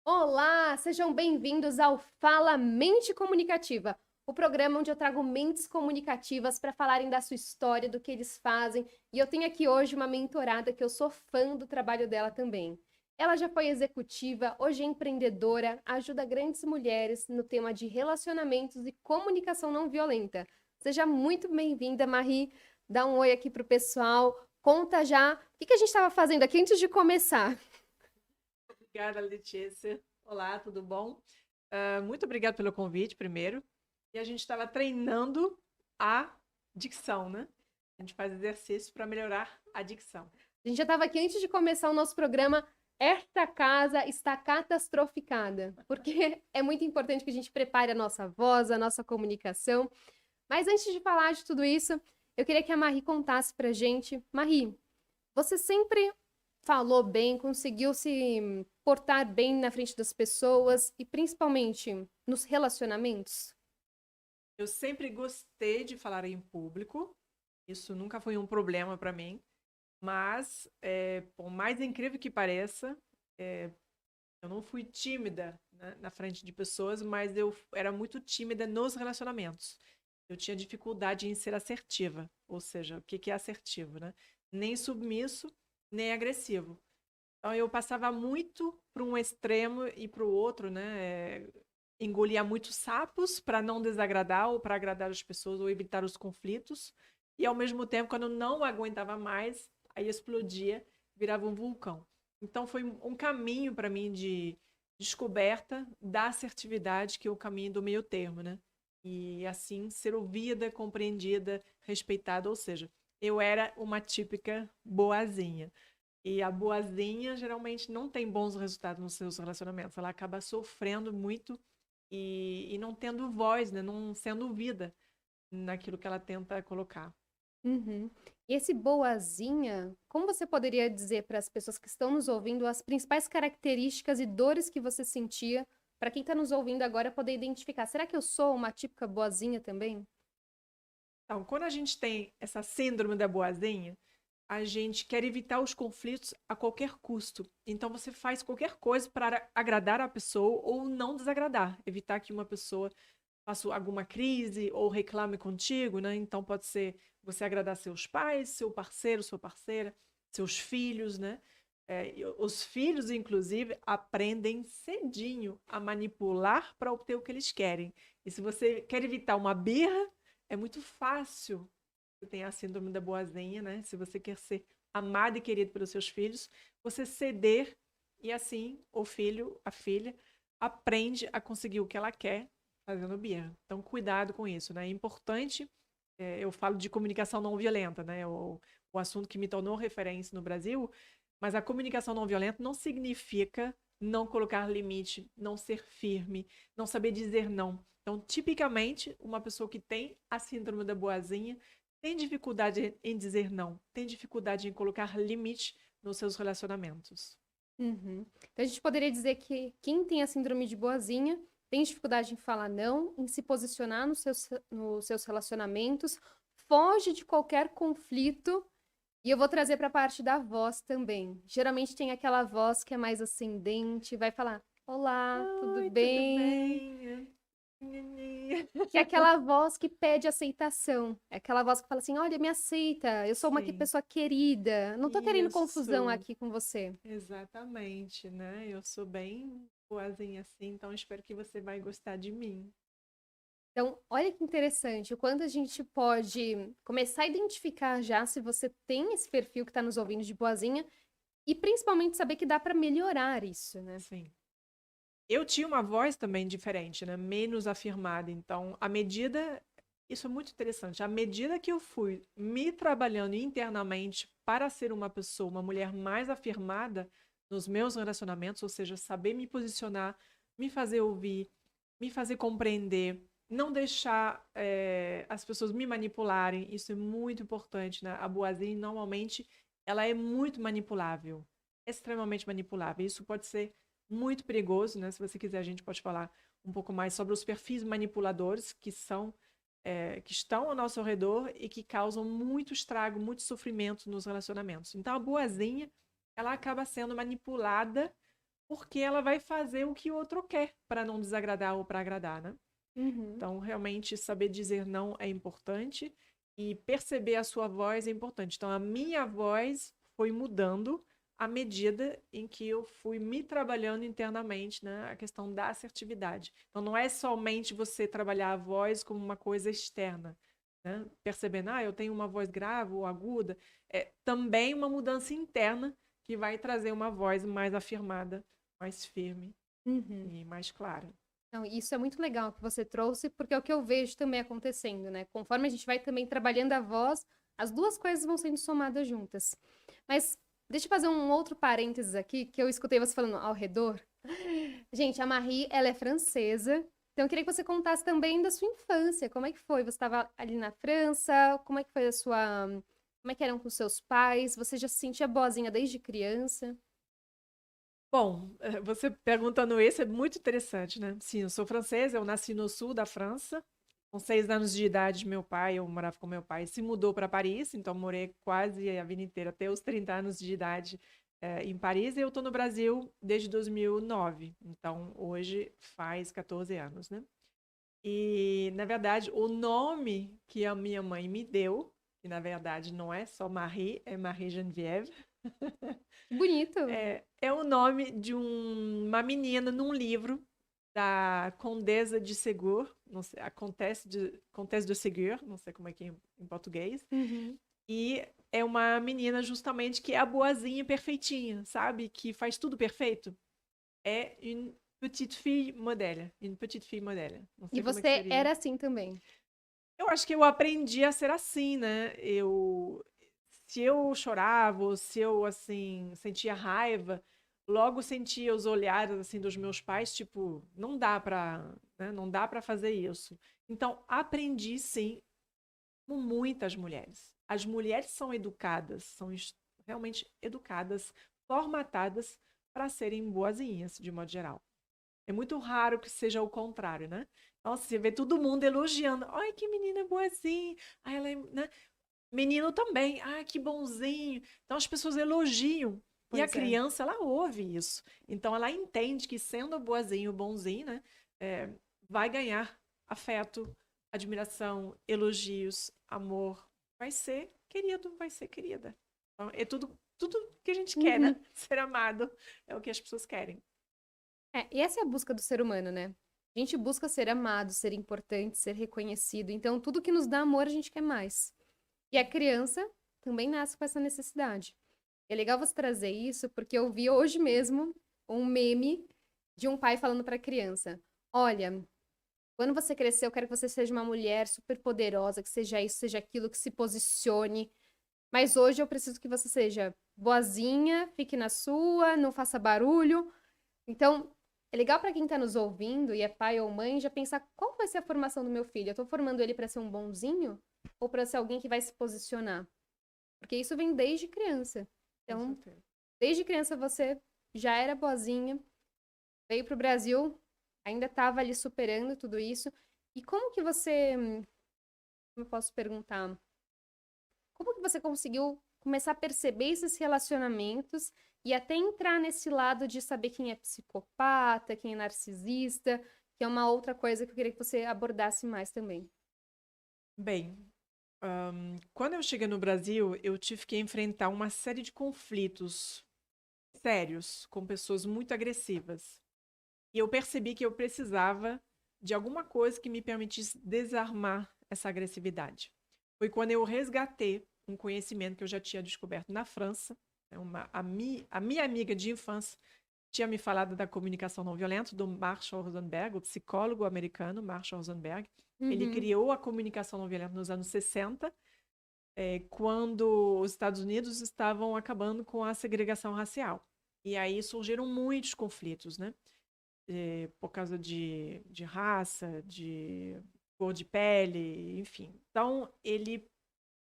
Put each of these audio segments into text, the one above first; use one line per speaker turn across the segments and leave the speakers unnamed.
Olá, sejam bem-vindos ao Fala Mente Comunicativa, o programa onde eu trago mentes comunicativas para falarem da sua história, do que eles fazem. E eu tenho aqui hoje uma mentorada que eu sou fã do trabalho dela também. Ela já foi executiva, hoje é empreendedora, ajuda grandes mulheres no tema de relacionamentos e comunicação não violenta. Seja muito bem-vinda, Marie. Dá um oi aqui pro pessoal. Conta já o que a gente estava fazendo aqui antes de começar.
Obrigada, Letícia. Olá, tudo bom? Muito obrigada pelo convite, primeiro. E a gente estava treinando a dicção, né? A gente faz exercício para melhorar a dicção.
A gente já estava aqui antes de começar o nosso programa. Esta casa está catastroficada, porque é muito importante que a gente prepare a nossa voz, a nossa comunicação. Mas antes de falar de tudo isso, eu queria que a Marie contasse pra gente. Marie, você sempre falou bem, conseguiu se portar bem na frente das pessoas e principalmente nos relacionamentos?
Eu sempre gostei de falar em público, isso nunca foi um problema para mim, mas, por mais incrível que pareça, eu não fui tímida, né, na frente de pessoas, mas eu era muito tímida nos relacionamentos. Eu tinha dificuldade em ser assertiva, ou seja, o que que é assertivo, né? Nem submisso, nem agressivo. Então eu passava muito para um extremo e para o outro, né? Engolia muitos sapos para não desagradar ou para agradar as pessoas ou evitar os conflitos. E ao mesmo tempo, quando não aguentava mais, aí explodia, virava um vulcão. Então foi um caminho para mim de descoberta da assertividade, que é o caminho do meio termo, né? E assim ser ouvida, compreendida, respeitada, ou seja, eu era uma típica boazinha. E a boazinha geralmente não tem bons resultados nos seus relacionamentos. Ela acaba sofrendo muito e não tendo voz, né? Não sendo ouvida naquilo que ela tenta colocar.
Uhum. E esse boazinha, como você poderia dizer para as pessoas que estão nos ouvindo as principais características e dores que você sentia, para quem está nos ouvindo agora poder identificar? Será que eu sou uma típica boazinha também?
Então, quando a gente tem essa síndrome da boazinha, a gente quer evitar os conflitos a qualquer custo. Então, você faz qualquer coisa para agradar a pessoa ou não desagradar, evitar que uma pessoa faça alguma crise ou reclame contigo, né? Então, pode ser você agradar seus pais, seu parceiro, sua parceira, seus filhos, né? Os filhos, inclusive, aprendem cedinho a manipular para obter o que eles querem. E se você quer evitar uma birra, é muito fácil. Você tem a síndrome da boazinha, né? Se você quer ser amado e querido pelos seus filhos, você ceder e assim o filho, a filha, aprende a conseguir o que ela quer fazendo birra. Então, cuidado com isso, né? É importante, eu falo de comunicação não violenta, né? O assunto que me tornou referência no Brasil, mas a comunicação não violenta não significa não colocar limite, não ser firme, não saber dizer não. Então, tipicamente, uma pessoa que tem a síndrome da boazinha tem dificuldade em dizer não, tem dificuldade em colocar limite nos seus relacionamentos.
Uhum. Então a gente poderia dizer que quem tem a síndrome de boazinha tem dificuldade em falar não, em se posicionar nos seus relacionamentos, foge de qualquer conflito. E eu vou trazer para a parte da voz também. Geralmente tem aquela voz que é mais ascendente, vai falar: Olá, tudo
Oi, tudo
bem?
bem?
Que é aquela voz que pede aceitação. É aquela voz que fala assim: Olha, me aceita, eu sou uma
Sim,
pessoa querida, não tô querendo confusão
isso,
aqui com você.
exatamente, né? Eu sou bem boazinha assim, então espero que você vai gostar de mim.
Então, olha que interessante, o quanto a gente pode começar a identificar já se você tem esse perfil que está nos ouvindo de boazinha e principalmente saber que dá para melhorar isso, né?
Sim. Eu tinha uma voz também diferente, né? Menos afirmada. Então, à medida. Isso é muito interessante. À medida que eu fui me trabalhando internamente para ser uma pessoa, uma mulher mais afirmada nos meus relacionamentos, ou seja, saber me posicionar, me fazer ouvir, me fazer compreender, não deixar as pessoas me manipularem. Isso é muito importante, né? A boazinha, normalmente, ela é muito manipulável, extremamente manipulável. Isso pode ser muito perigoso, né? Se você quiser, a gente pode falar um pouco mais sobre os perfis manipuladores que estão ao nosso redor e que causam muito estrago, muito sofrimento nos relacionamentos. Então, a boazinha, ela acaba sendo manipulada porque ela vai fazer o que o outro quer para não desagradar ou para agradar, né?
Uhum.
Então, realmente, saber dizer não é importante e perceber a sua voz é importante. Então, a minha voz foi mudando à medida em que eu fui me trabalhando internamente, né? A questão da assertividade. Então, não é somente você trabalhar a voz como uma coisa externa, né? Percebendo, eu tenho uma voz grave ou aguda, é também uma mudança interna que vai trazer uma voz mais afirmada, mais firme
Uhum.
e mais clara.
Então, isso é muito legal que você trouxe, porque é o que eu vejo também acontecendo, né? Conforme a gente vai também trabalhando a voz, as duas coisas vão sendo somadas juntas. Mas deixa eu fazer um outro parênteses aqui, que eu escutei você falando ao redor. Gente, a Marie, ela é francesa, então eu queria que você contasse também da sua infância. Como é que foi? Você estava ali na França? Como é que foi a sua... Como é que eram com seus pais? Você já se sentia boazinha desde criança?
Bom, você perguntando isso é muito interessante, né? Sim, eu sou francesa, eu nasci no sul da França. Com 6 anos de idade, eu morava com meu pai, se mudou para Paris, então morei quase a vida inteira, até os 30 anos de idade, em Paris, e eu estou no Brasil desde 2009, então hoje faz 14 anos, né? E, na verdade, o nome que a minha mãe me deu, que na verdade não é só Marie, é Marie Geneviève,
Que bonito!
é o nome de uma menina num livro da Condesa de Ségur, não sei, a Comtesse de Ségur, não sei como é que é em português,
Uhum.
e é uma menina justamente que é a boazinha perfeitinha, sabe? Que faz tudo perfeito. É une petite fille modèle. Não
E
sei como é que
você
seria.
era assim também.
Eu acho que eu aprendi a ser assim, né? Se eu chorava, ou se eu assim sentia raiva, logo sentia os olhares assim dos meus pais, tipo, não dá para, né? Não dá para fazer isso. Então aprendi sim, com muitas mulheres. As mulheres são educadas, realmente educadas, formatadas para serem boazinhas, de modo geral. É muito raro que seja o contrário, né? Nossa, você vê todo mundo elogiando. Ai, que menina boazinha. Ai, ela é, né? Menino também. Ai, que bonzinho. Então as pessoas elogiam. E a
Pois é.
criança, ela ouve isso. Então ela entende que sendo boazinho, bonzinho, né? é, vai ganhar afeto, admiração, elogios, amor. Vai ser querido, vai ser querida. Então, é tudo que a gente quer, né?
Uhum.
Ser amado é o que as pessoas querem.
É, e essa é a busca do ser humano, né? A gente busca ser amado, ser importante, ser reconhecido. Então, tudo que nos dá amor, a gente quer mais. E a criança também nasce com essa necessidade. É legal você trazer isso, porque eu vi hoje mesmo um meme de um pai falando para a criança: Olha, quando você crescer, eu quero que você seja uma mulher super poderosa, que seja isso, seja aquilo, que se posicione. Mas hoje eu preciso que você seja boazinha, fique na sua, não faça barulho. Então, é legal para quem está nos ouvindo e é pai ou mãe já pensar qual vai ser a formação do meu filho. Eu estou formando ele para ser um bonzinho ou para ser alguém que vai se posicionar? Porque isso vem desde criança.
Com
Então,
certeza.
desde criança você já era boazinha, veio para o Brasil, ainda estava ali superando tudo isso. E como que você, como eu posso perguntar, como que você conseguiu começar a perceber esses relacionamentos e até entrar nesse lado de saber quem é psicopata, quem é narcisista, que é uma outra coisa que eu queria que você abordasse mais também.
Bem, quando eu cheguei no Brasil, eu tive que enfrentar uma série de conflitos sérios com pessoas muito agressivas. E eu percebi que eu precisava de alguma coisa que me permitisse desarmar essa agressividade. Foi quando eu resgatei um conhecimento que eu já tinha descoberto na França. A minha amiga de infância tinha me falado da comunicação não violenta, do Marshall Rosenberg, o psicólogo americano Marshall Rosenberg. Ele
Uhum.
criou a comunicação não violenta nos anos 60, quando os Estados Unidos estavam acabando com a segregação racial. E aí surgiram muitos conflitos, né? Por causa de raça, de cor de pele, enfim. Então, ele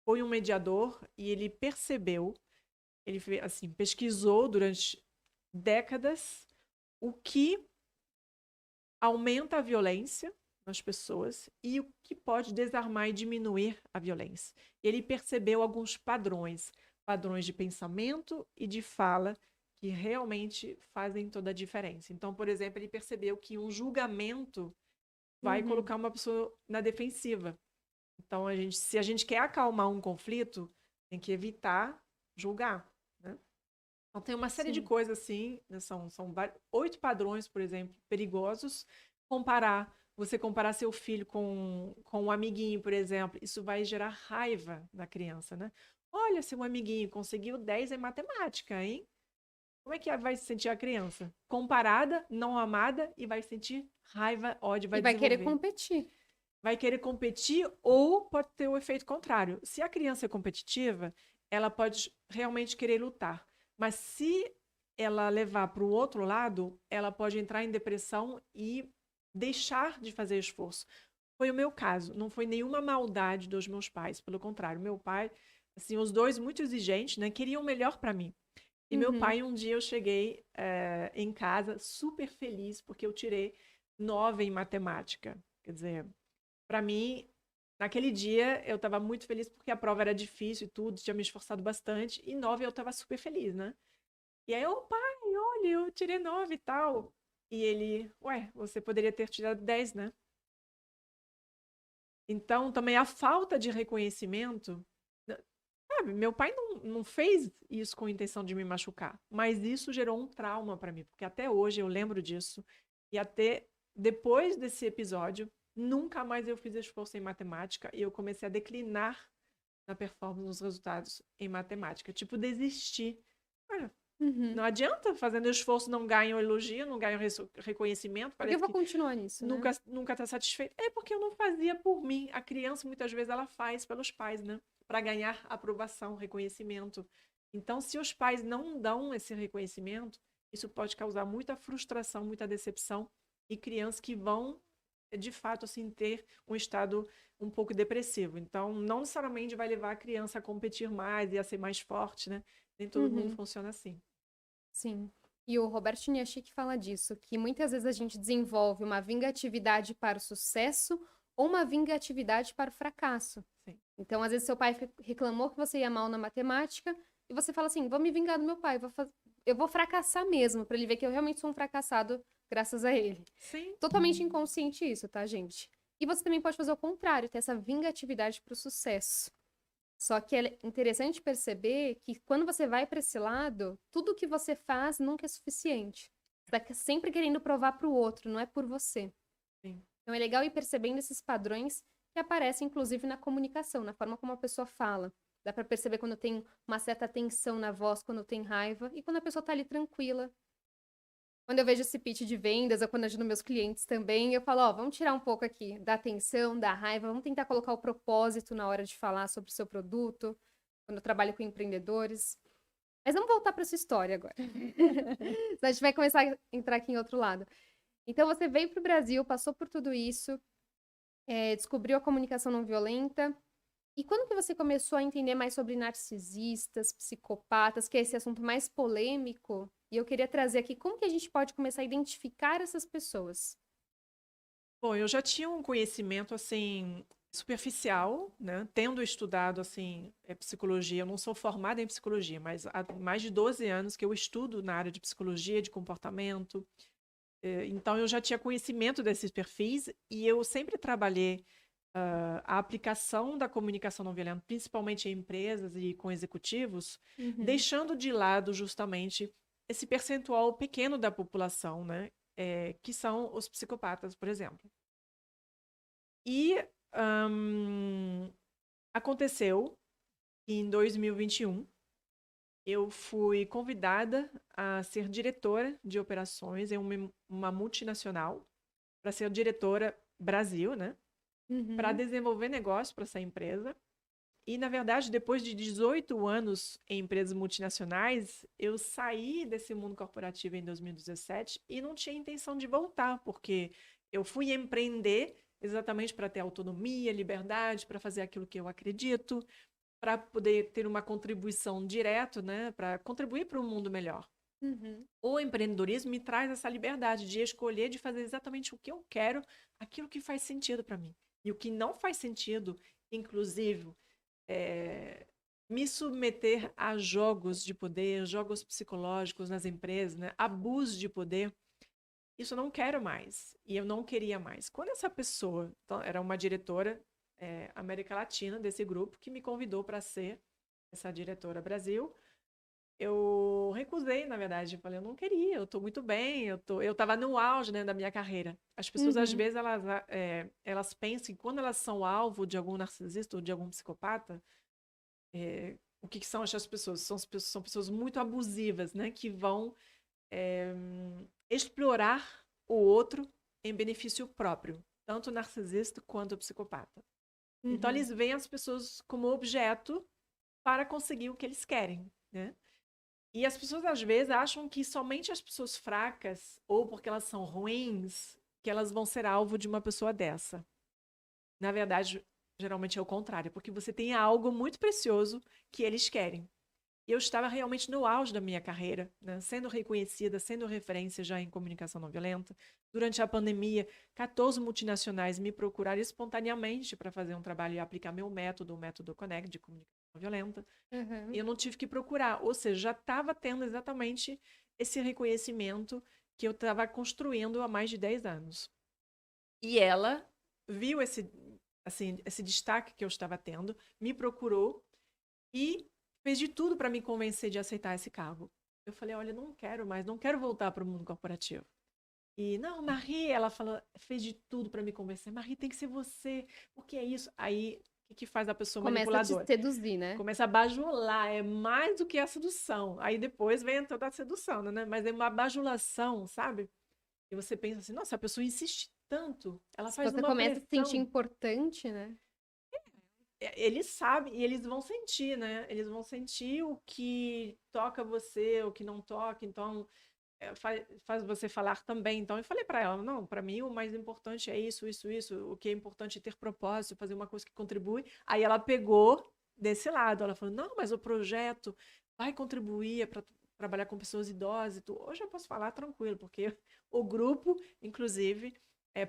foi um mediador e ele percebeu, assim, pesquisou durante décadas o que aumenta a violência nas pessoas e o que pode desarmar e diminuir a violência. Ele percebeu alguns padrões, padrões de pensamento e de fala que realmente fazem toda a diferença. Então, por exemplo, ele percebeu que um julgamento vai colocar uma pessoa na defensiva. Então, se a gente quer acalmar um conflito, tem que evitar julgar, né? Então, tem uma série de
Sim.
coisas assim, né? São 8 padrões, por exemplo, perigosos. Você comparar seu filho com um amiguinho, por exemplo, isso vai gerar raiva na criança, né? Olha, seu amiguinho conseguiu 10 em matemática, hein? Como é que vai se sentir a criança? Comparada, não amada e vai sentir raiva, ódio,
E
vai
vai querer
desenvolver.
competir.
Vai querer competir ou pode ter o efeito contrário. Se a criança é competitiva, ela pode realmente querer lutar. Mas se ela levar para o outro lado, ela pode entrar em depressão e deixar de fazer esforço. Foi o meu caso. Não foi nenhuma maldade dos meus pais. Pelo contrário, meu pai, assim, os dois muito exigentes, né, queriam o melhor para mim. E meu pai, um dia eu cheguei em casa super feliz porque eu tirei 9 em matemática. Quer dizer, para mim, naquele dia eu estava muito feliz porque a prova era difícil e tudo, tinha me esforçado bastante. E 9 eu estava super feliz, né? E aí, ô pai, olha, eu tirei 9 e tal. E ele, ué, você poderia ter tirado 10, né? Então, também a falta de reconhecimento. Sabe, meu pai não fez isso com a intenção de me machucar, mas isso gerou um trauma para mim, porque até hoje eu lembro disso. E até depois desse episódio, nunca mais eu fiz esforço em matemática e eu comecei a declinar na performance, nos resultados em matemática. Tipo, desistir. Olha, não adianta, fazendo esforço não ganho elogio, não ganho reconhecimento,
Porque eu
parece
vou
que
continuar nisso, né?
nunca está satisfeito. É porque eu não fazia por mim. A criança, muitas vezes, ela faz pelos pais, né? Para ganhar aprovação, reconhecimento. Então, se os pais não dão esse reconhecimento, isso pode causar muita frustração, muita decepção e crianças que vão, de fato, assim, ter um estado um pouco depressivo. Então, não necessariamente vai levar a criança a competir mais e a ser mais forte, né? Nem todo mundo funciona assim.
Sim. E o Roberto Chiniachik fala disso, que muitas vezes a gente desenvolve uma vingatividade para o sucesso ou uma vingatividade para o fracasso.
Sim.
Então, às vezes, seu pai reclamou que você ia mal na matemática e você fala assim: vou me vingar do meu pai, eu vou fracassar mesmo, para ele ver que eu realmente sou um fracassado graças a ele.
Sim.
Totalmente inconsciente isso, tá, gente? E você também pode fazer o contrário, ter essa vingatividade para o sucesso. Só que é interessante perceber que quando você vai para esse lado, tudo que você faz nunca é suficiente. Você está sempre querendo provar para o outro, não é por você.
Sim.
Então é legal ir percebendo esses padrões que aparecem, inclusive, na comunicação, na forma como a pessoa fala. Dá para perceber quando tem uma certa tensão na voz, quando tem raiva, e quando a pessoa tá ali tranquila. Quando eu vejo esse pitch de vendas, ou quando eu ajudo meus clientes também, eu falo, ó, vamos tirar um pouco aqui da tensão, da raiva, vamos tentar colocar o propósito na hora de falar sobre o seu produto, quando eu trabalho com empreendedores. Mas vamos voltar para sua história agora. Senão a gente vai começar a entrar aqui em outro lado. Então, você veio para o Brasil, passou por tudo isso, descobriu a comunicação não violenta. E quando que você começou a entender mais sobre narcisistas, psicopatas, que é esse assunto mais polêmico? E eu queria trazer aqui como que a gente pode começar a identificar essas pessoas.
Bom, eu já tinha um conhecimento assim superficial, né? Tendo estudado assim psicologia, eu não sou formada em psicologia, mas há mais de 12 anos que eu estudo na área de psicologia, de comportamento. Então eu já tinha conhecimento desses perfis e eu sempre trabalhei a aplicação da comunicação não violenta, principalmente em empresas e com executivos, deixando de lado justamente esse percentual pequeno da população, né? Que são os psicopatas, por exemplo. E aconteceu que em 2021 eu fui convidada a ser diretora de operações em uma multinacional, para ser diretora Brasil, né? Para desenvolver negócio para essa empresa. E, na verdade, depois de 18 anos em empresas multinacionais, eu saí desse mundo corporativo em 2017 e não tinha intenção de voltar, porque eu fui empreender exatamente para ter autonomia, liberdade, para fazer aquilo que eu acredito, para poder ter uma contribuição direta, né, para contribuir para um mundo melhor. O empreendedorismo me traz essa liberdade de escolher, de fazer exatamente o que eu quero, aquilo que faz sentido para mim. E o que não faz sentido, inclusive, me submeter a jogos de poder, jogos psicológicos nas empresas, né? Abuso de poder, isso eu não quero mais. E eu não queria mais. Quando essa pessoa, então, era uma diretora América Latina desse grupo, que me convidou para ser essa diretora Brasil, eu recusei, na verdade. Eu falei, eu não queria, eu estou muito bem, eu estava no auge, né, da minha carreira. As pessoas, às
Uhum.
vezes, elas pensam que quando elas são alvo de algum narcisista ou de algum psicopata, o que são essas pessoas? São pessoas muito abusivas, né? Que vão explorar o outro em benefício próprio, tanto o narcisista quanto o psicopata. Então,
Uhum.
eles veem as pessoas como objeto para conseguir o que eles querem, né? E as pessoas, às vezes, acham que somente as pessoas fracas, ou porque elas são ruins, que elas vão ser alvo de uma pessoa dessa. Na verdade, geralmente é o contrário, porque você tem algo muito precioso que eles querem. E eu estava realmente no auge da minha carreira, né? Sendo reconhecida, sendo referência já em comunicação não violenta. Durante a pandemia, 14 multinacionais me procuraram espontaneamente para fazer um trabalho e aplicar meu método, o método Connect de comunicação não violenta. E
Uhum.
eu não tive que procurar, ou seja, já estava tendo exatamente esse reconhecimento que eu estava construindo há mais de 10 anos. E ela viu esse destaque que eu estava tendo, me procurou e fez de tudo para me convencer de aceitar esse cargo. Eu falei, olha, não quero mais, não quero voltar para o mundo corporativo. E, não, Marie, ela falou, fez de tudo para me convencer. Marie, tem que ser você, porque é isso. Aí, o que faz a pessoa
Começa a te
manipuladora?
seduzir, né?
Começa a bajular, é mais do que a sedução. Aí depois vem toda a sedução, né? Mas é uma bajulação, sabe? E você pensa assim, nossa, a pessoa insiste tanto, ela
Se
faz
você
uma
começa a se sentir
pressão.
importante, né?
Eles sabem e eles vão sentir, né? Eles vão sentir o que toca você, o que não toca. Então, faz você falar também. Então, eu falei para ela, não, para mim o mais importante é isso, isso, isso. O que é importante é ter propósito, fazer uma coisa que contribui. Aí ela pegou desse lado. Ela falou, não, mas o projeto vai contribuir para trabalhar com pessoas idosas. Hoje eu posso falar tranquilo, porque o grupo, inclusive,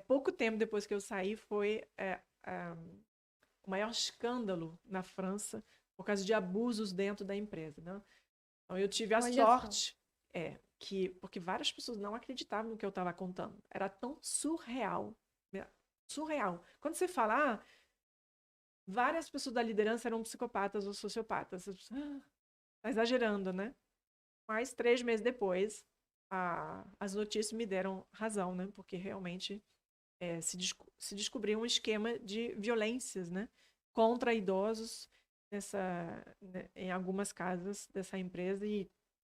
pouco tempo depois que eu saí, foi o maior escândalo na França por causa de abusos dentro da empresa, né? Então eu tive a
Olha só.
sorte, porque várias pessoas não acreditavam no que eu estava contando. Era tão surreal, né? Surreal. Quando você fala, várias pessoas da liderança eram psicopatas ou sociopatas. Você pensa, tá exagerando, né? Mas 3 meses depois, as notícias me deram razão, né? Porque realmente se descobriu um esquema de violências, né, contra idosos né, em algumas casas dessa empresa e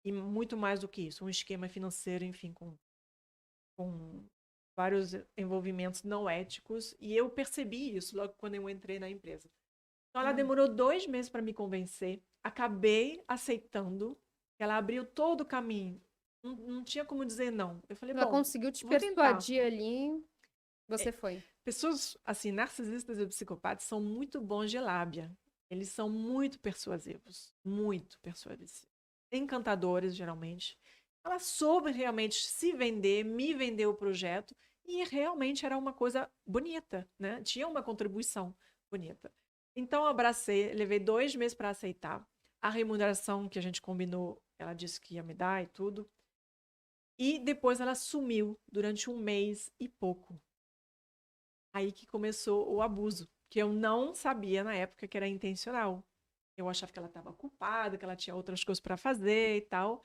muito mais do que isso, um esquema financeiro, enfim, com vários envolvimentos não éticos, e eu percebi isso logo quando eu entrei na empresa. Então ela
Hum.
demorou 2 meses para me convencer, acabei aceitando, ela abriu todo o caminho, não tinha como dizer não. Eu falei,
Ela
bom,
conseguiu te
vou tentar.
persuadir ali, você foi.
Pessoas, assim, narcisistas e psicopatas são muito bons de lábia. Eles são muito persuasivos. Muito persuasivos. Encantadores, geralmente. Ela soube realmente se vender, me vender o projeto, e realmente era uma coisa bonita, né? Tinha uma contribuição bonita. Então, eu abracei, levei 2 meses para aceitar. A remuneração que a gente combinou, ela disse que ia me dar e tudo. E depois ela sumiu durante 1 mês e pouco. Aí que começou o abuso, que eu não sabia na época que era intencional. Eu achava que ela estava culpada, que ela tinha outras coisas para fazer e tal.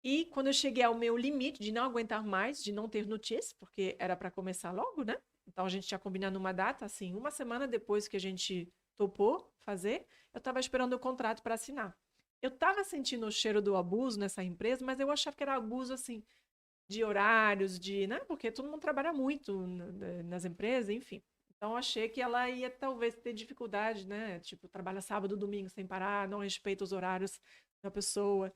E quando eu cheguei ao meu limite de não aguentar mais, de não ter notícia, porque era para começar logo, né? Então a gente tinha combinado uma data, assim, uma semana depois que a gente topou fazer, eu estava esperando o contrato para assinar. Eu estava sentindo o cheiro do abuso nessa empresa, mas eu achava que era abuso, assim, de horários, né? Porque todo mundo trabalha muito nas empresas, enfim. Então, achei que ela ia talvez ter dificuldade, né? Tipo, trabalha sábado, domingo sem parar, não respeita os horários da pessoa.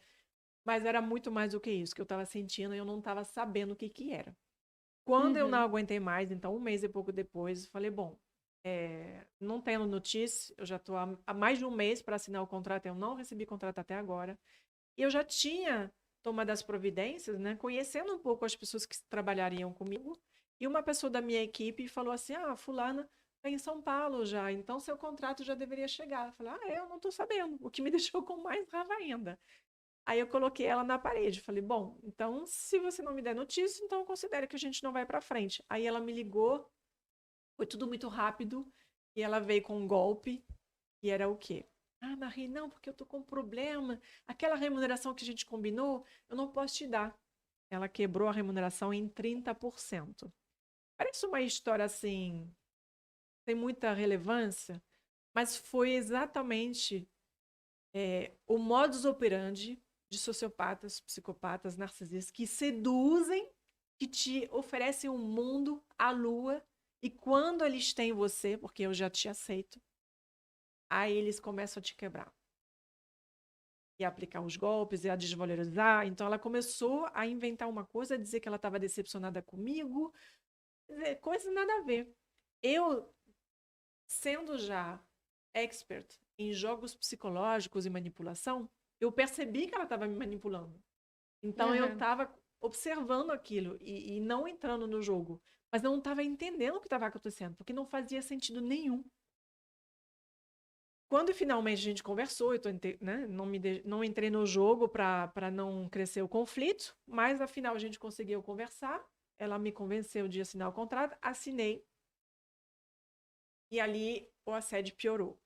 Mas era muito mais do que isso que eu estava sentindo e eu não estava sabendo o que que era. Quando eu não
Uhum.
aguentei mais, então 1 mês e pouco depois, falei, bom, não tendo notícia, eu já estou há mais de 1 mês para assinar o contrato, eu não recebi contrato até agora. E eu já tinha tomado as providências, né, conhecendo um pouco as pessoas que trabalhariam comigo. E uma pessoa da minha equipe falou assim: fulana tá em São Paulo já, então seu contrato já deveria chegar. Eu falei, eu não tô sabendo, o que me deixou com mais raiva ainda. Aí eu coloquei ela na parede, falei, bom, então se você não me der notícia, então considere que a gente não vai para frente. Aí ela me ligou, foi tudo muito rápido, e ela veio com um golpe, e era o quê? Ah, Marie, não, porque eu tô com um problema, aquela remuneração que a gente combinou, eu não posso te dar. Ela quebrou a remuneração em 30%. Parece uma história assim, sem muita relevância, mas foi exatamente o modus operandi de sociopatas, psicopatas, narcisistas que seduzem, que te oferecem o mundo, a lua, e quando eles têm você, porque eu já te aceito, aí eles começam a te quebrar. E a aplicar os golpes, e a desvalorizar. Então ela começou a inventar uma coisa, a dizer que ela estava decepcionada comigo, coisa nada a ver. Eu, sendo já expert em jogos psicológicos e manipulação, eu percebi que ela estava me manipulando. Então eu
Aham.
estava observando aquilo e não entrando no jogo, mas não estava entendendo o que estava acontecendo, porque não fazia sentido nenhum. Quando finalmente a gente conversou, né, não entrei no jogo para não crescer o conflito, mas afinal a gente conseguiu conversar. Ela me convenceu de assinar o contrato, assinei. E ali o assédio piorou.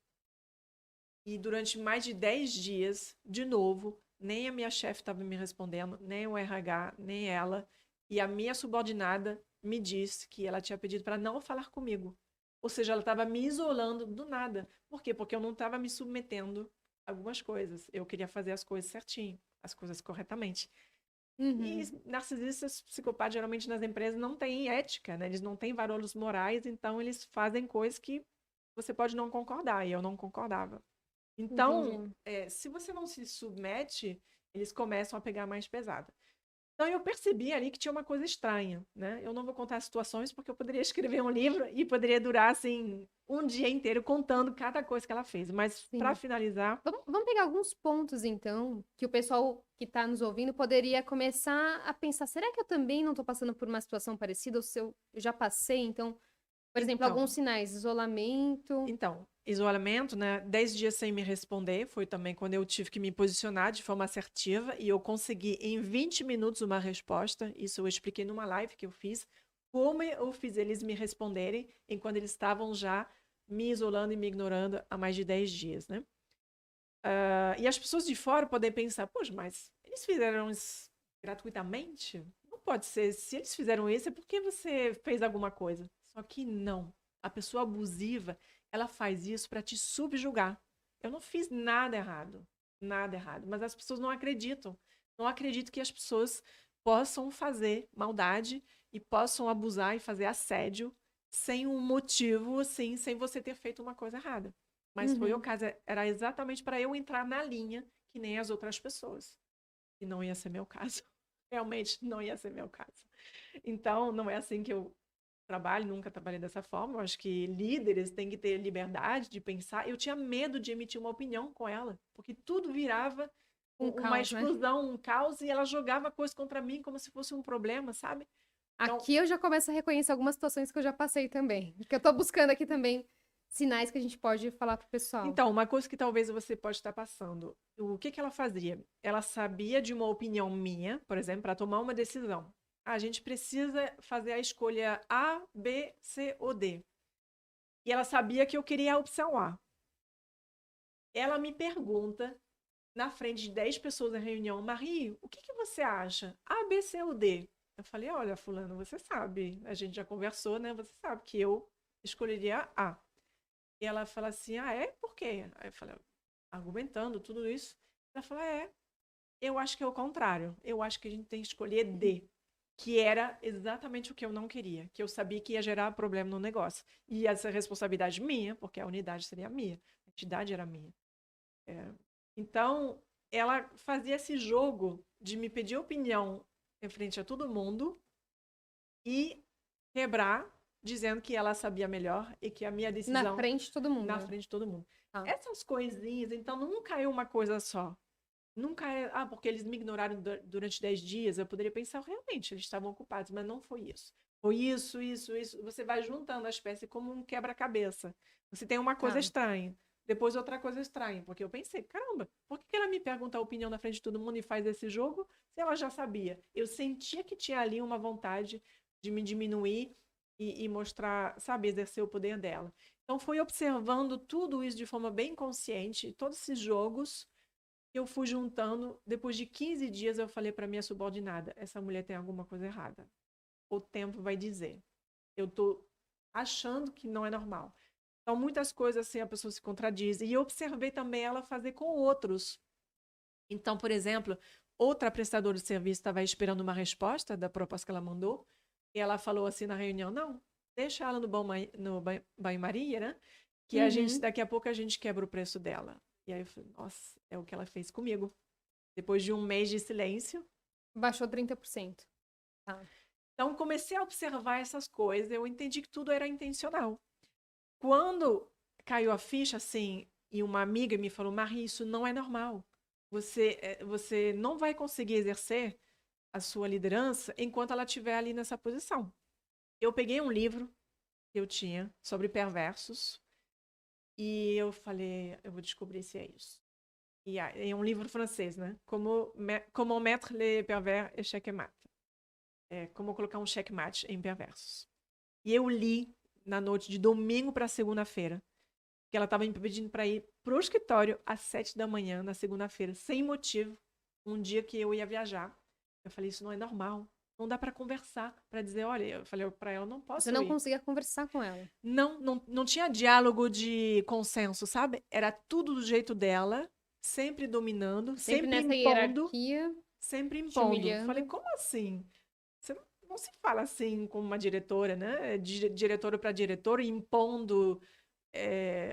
E durante mais de 10 dias, de novo, nem a minha chefe estava me respondendo, nem o RH, nem ela. E a minha subordinada me disse que ela tinha pedido para não falar comigo. Ou seja, ela estava me isolando do nada. Por quê? Porque eu não estava me submetendo a algumas coisas. Eu queria fazer as coisas certinho, as coisas corretamente. E
Uhum.
narcisistas, psicopatas, geralmente nas empresas não têm ética, né? Eles não têm valores morais, então eles fazem coisas que você pode não concordar, e eu não concordava. Então,
Entendi.
se você não se submete, eles começam a pegar mais pesada. Então, eu percebi ali que tinha uma coisa estranha, né? Eu não vou contar as situações, porque eu poderia escrever um livro e poderia durar, assim, um dia inteiro contando cada coisa que ela fez. Mas, para
Sim.
finalizar,
Vamos pegar alguns pontos, então, que o pessoal que está nos ouvindo poderia começar a pensar: será que eu também não estou passando por uma situação parecida? Ou se eu já passei? Então, por exemplo, alguns
então,
sinais: isolamento.
isolamento, né? 10 dias sem me responder, foi também quando eu tive que me posicionar de forma assertiva e eu consegui em 20 minutos uma resposta. Isso eu expliquei numa live que eu fiz, como eu fiz eles me responderem enquanto eles estavam já me isolando e me ignorando há mais de 10 dias, né? E as pessoas de fora podem pensar, poxa, mas eles fizeram isso gratuitamente? Não pode ser. Se eles fizeram isso, é porque você fez alguma coisa. Só que não. A pessoa abusiva, ela faz isso para te subjugar. Eu não fiz nada errado. Nada errado. Mas as pessoas não acreditam. Não acreditam que as pessoas possam fazer maldade e possam abusar e fazer assédio sem um motivo, assim, sem você ter feito uma coisa errada. Mas foi o
Uhum.
caso, era exatamente para eu entrar na linha que nem as outras pessoas. E não ia ser meu caso. Realmente não ia ser meu caso. Então, não é assim que eu trabalho, nunca trabalhei dessa forma. Eu acho que líderes têm que ter liberdade de pensar. Eu tinha medo de emitir uma opinião com ela, porque tudo virava
Um
uma
caos, né?
explosão, um caos, e ela jogava coisas contra mim como se fosse um problema, sabe? Então,
Aqui eu já começo a reconhecer algumas situações que eu já passei também. Porque eu tô buscando aqui também sinais que a gente pode falar pro pessoal.
Uma coisa que talvez você pode estar passando. O que que ela fazia? Ela sabia de uma opinião minha, por exemplo, para tomar uma decisão. A gente precisa fazer a escolha A, B, C ou D. E ela sabia que eu queria a opção A. Ela me pergunta, na frente de 10 pessoas na reunião, Marie, o que que você acha? A, B, C ou D? Eu falei, olha, fulano, você sabe, a gente já conversou, né? Você sabe que eu escolheria A. E ela fala assim, é? Por quê? Aí eu falei, argumentando tudo isso. Ela falou, eu acho que é o contrário. Eu acho que a gente tem que escolher D, que era exatamente o que eu não queria, que eu sabia que ia gerar problema no negócio. E ia ser responsabilidade minha, porque a unidade seria minha, a entidade era minha. É. Então, ela fazia esse jogo de me pedir opinião em frente a todo mundo e quebrar, dizendo que ela sabia melhor e que a minha
Na
decisão
frente de todo
na
mundo.
frente de todo mundo.
Tá.
Essas coisinhas, então nunca é uma coisa só. Nunca é, porque eles me ignoraram durante 10 dias. Eu poderia pensar, realmente, eles estavam ocupados, mas não foi isso. Ou isso, isso, isso. Você vai juntando as peças como um quebra-cabeça. Você tem uma coisa
Tá.
estranha, depois outra coisa estranha. Porque eu pensei, caramba, por que ela me pergunta a opinião na frente de todo mundo e faz esse jogo se ela já sabia? Eu sentia que tinha ali uma vontade de me diminuir e mostrar, sabe, exercer o poder dela. Então, fui observando tudo isso de forma bem consciente, todos esses jogos que eu fui juntando. Depois de 15 dias, eu falei para minha subordinada: essa mulher tem alguma coisa errada. O tempo vai dizer. Eu tô achando que não é normal. Então, muitas coisas assim a pessoa se contradiz. E eu observei também ela fazer com outros. Então, por exemplo, outra prestadora de serviço estava esperando uma resposta da proposta que ela mandou. E ela falou assim na reunião: não, deixa ela no banho-maria, né? Que a gente,
Uhum.
daqui a pouco a gente quebra o preço dela. E aí eu falei: nossa, é o que ela fez comigo. Depois de um mês de silêncio.
Baixou 30%. Tá.
Então, comecei a observar essas coisas. Eu entendi que tudo era intencional. Quando caiu a ficha, assim, e uma amiga me falou: Marie, isso não é normal. Você não vai conseguir exercer a sua liderança enquanto ela estiver ali nessa posição. Eu peguei um livro que eu tinha sobre perversos e eu falei: eu vou descobrir se é isso. E é um livro francês, né? Comment mettre les pervers et checkmate. Como colocar um checkmate em perversos. E eu li na noite de domingo para segunda-feira que ela estava me pedindo para ir pro escritório às 7 da manhã na segunda-feira, sem motivo, um dia que eu ia viajar. Eu falei: isso não é normal. Não dá para conversar, para dizer: olha, eu falei para ela: não
Você
posso
não
ir.
conseguia conversar com ela.
Não tinha diálogo de consenso, sabe? Era tudo do jeito dela, sempre dominando,
Sempre nessa hierarquia,
sempre
te
impondo. Falei:
humilhando.
como assim? Você não se fala assim com uma diretora, né? Diretora para diretora, impondo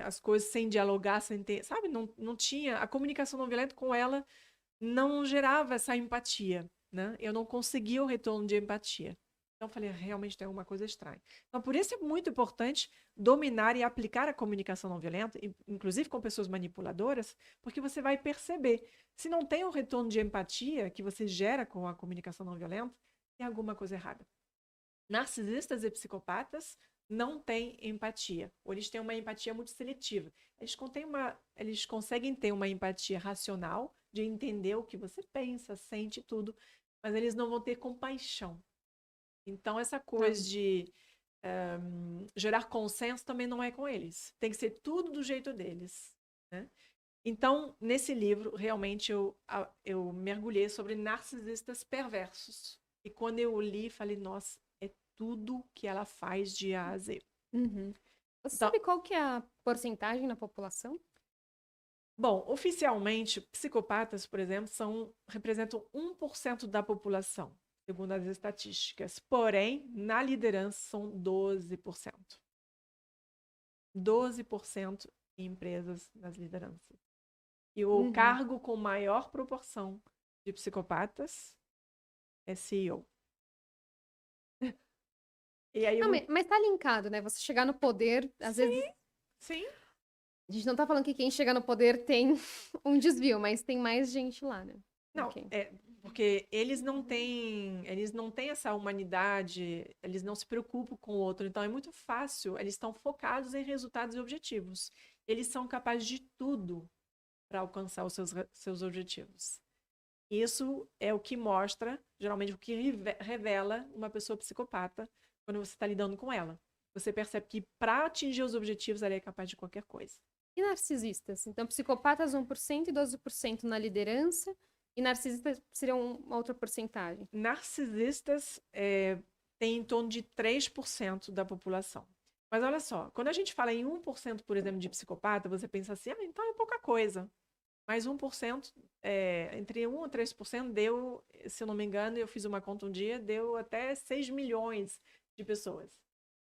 as coisas sem dialogar, sem ter, sabe? Não tinha, a comunicação não violenta com ela não gerava essa empatia, né? Eu não conseguia o retorno de empatia. Então, eu falei: realmente tem alguma coisa estranha. Então, por isso é muito importante dominar e aplicar a comunicação não violenta, inclusive com pessoas manipuladoras, porque você vai perceber. Se não tem o retorno de empatia que você gera com a comunicação não violenta, tem alguma coisa errada. Narcisistas e psicopatas não têm empatia, ou eles têm uma empatia muito seletiva. Eles conseguem ter uma empatia racional, de entender o que você pensa, sente tudo, mas eles não vão ter compaixão. Então, essa
Tá.
coisa de gerar consenso também não é com eles. Tem que ser tudo do jeito deles, né? Então, nesse livro, realmente eu mergulhei sobre narcisistas perversos. E quando eu li, falei: nossa, é tudo que ela faz de A a Z.
Uhum. Você
Então,
sabe qual que é a porcentagem na população?
bom, oficialmente, psicopatas, por exemplo, representam 1% da população, segundo as estatísticas. Porém, na liderança, são 12%. 12% em empresas nas lideranças. E o
Uhum.
cargo com maior proporção de psicopatas é CEO. E aí,
Não, mas tá linkado, né? Você chegar no poder, às vezes.
sim, sim.
A gente não tá falando que quem chega no poder tem um desvio, mas tem mais gente lá, né?
Não,
Ok.
porque eles não têm essa humanidade, eles não se preocupam com o outro, então é muito fácil, eles estão focados em resultados e objetivos. Eles são capazes de tudo para alcançar os seus objetivos. Isso é o que mostra, geralmente, o que revela uma pessoa psicopata quando você está lidando com ela. Você percebe que para atingir os objetivos, ela é capaz de qualquer coisa.
E narcisistas? Então, psicopatas 1% e 12% na liderança, e narcisistas seriam uma outra porcentagem.
Narcisistas têm em torno de 3% da população. Mas olha só, quando a gente fala em 1%, por exemplo, de psicopata, você pensa assim: então é pouca coisa. Mas 1%, entre 1% e 3% deu, se eu não me engano, eu fiz uma conta um dia, deu até 6 milhões de pessoas.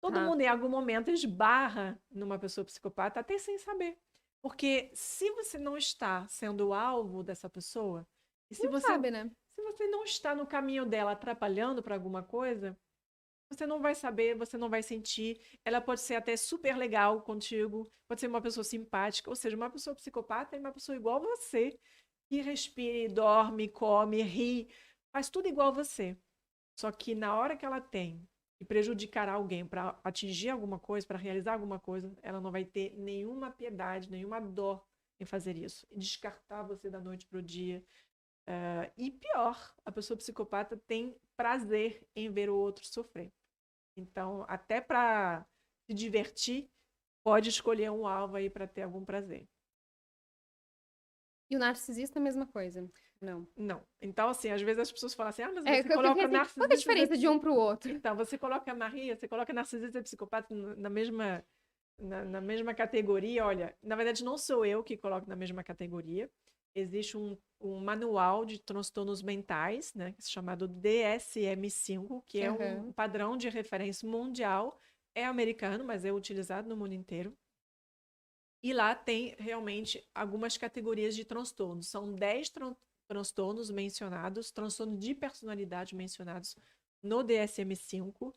Todo
Tá.
mundo, em algum momento, esbarra numa pessoa psicopata, até sem saber. Porque se você não está sendo o alvo dessa pessoa, e se
Não
você,
sabe, né?
se você não está no caminho dela atrapalhando para alguma coisa, você não vai saber, você não vai sentir. Ela pode ser até super legal contigo, pode ser uma pessoa simpática, ou seja, uma pessoa psicopata é uma pessoa igual a você, que respira, dorme, come, ri, faz tudo igual a você. Só que na hora que ela tem e prejudicar alguém para atingir alguma coisa, para realizar alguma coisa, ela não vai ter nenhuma piedade, nenhuma dó em fazer isso. E descartar você da noite para o dia. E pior, a pessoa psicopata tem prazer em ver o outro sofrer. Então, até para se divertir, pode escolher um alvo aí para ter algum prazer.
E o narcisista é a mesma coisa. Não.
Não. Então, assim, às vezes as pessoas falam assim, mas
É,
você
eu
coloca
pensei, qual que é a
narcisista...
diferença de um pro outro?
Então, você coloca Maria, você coloca narcisista e psicopata na mesma categoria. Olha, na verdade, não sou eu que coloco na mesma categoria. Existe um manual de transtornos mentais, né, chamado DSM-5, que é um padrão de referência mundial. É americano, mas é utilizado no mundo inteiro. E lá tem realmente algumas categorias de transtornos. São 10 transtornos mencionados, transtornos de personalidade mencionados no DSM-5.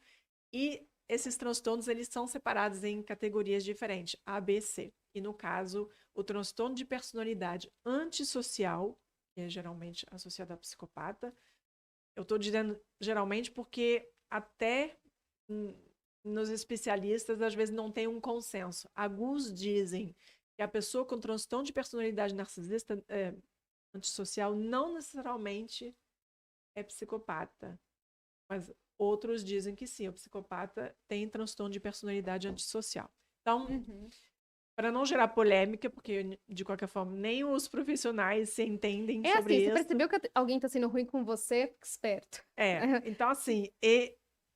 E esses transtornos eles são separados em categorias diferentes, A, B, C. E no caso, o transtorno de personalidade antissocial, que é geralmente associado a psicopata, eu estou dizendo geralmente porque até nos especialistas às vezes não tem um consenso. Alguns dizem que a pessoa com transtorno de personalidade narcisista antissocial não necessariamente é psicopata, mas outros dizem que sim, o psicopata tem transtorno de personalidade antissocial. Então, para não gerar polêmica, porque de qualquer forma nem os profissionais se entendem sobre
assim,
isso.
você percebeu que alguém está sendo ruim com você, fica esperto.
Então assim,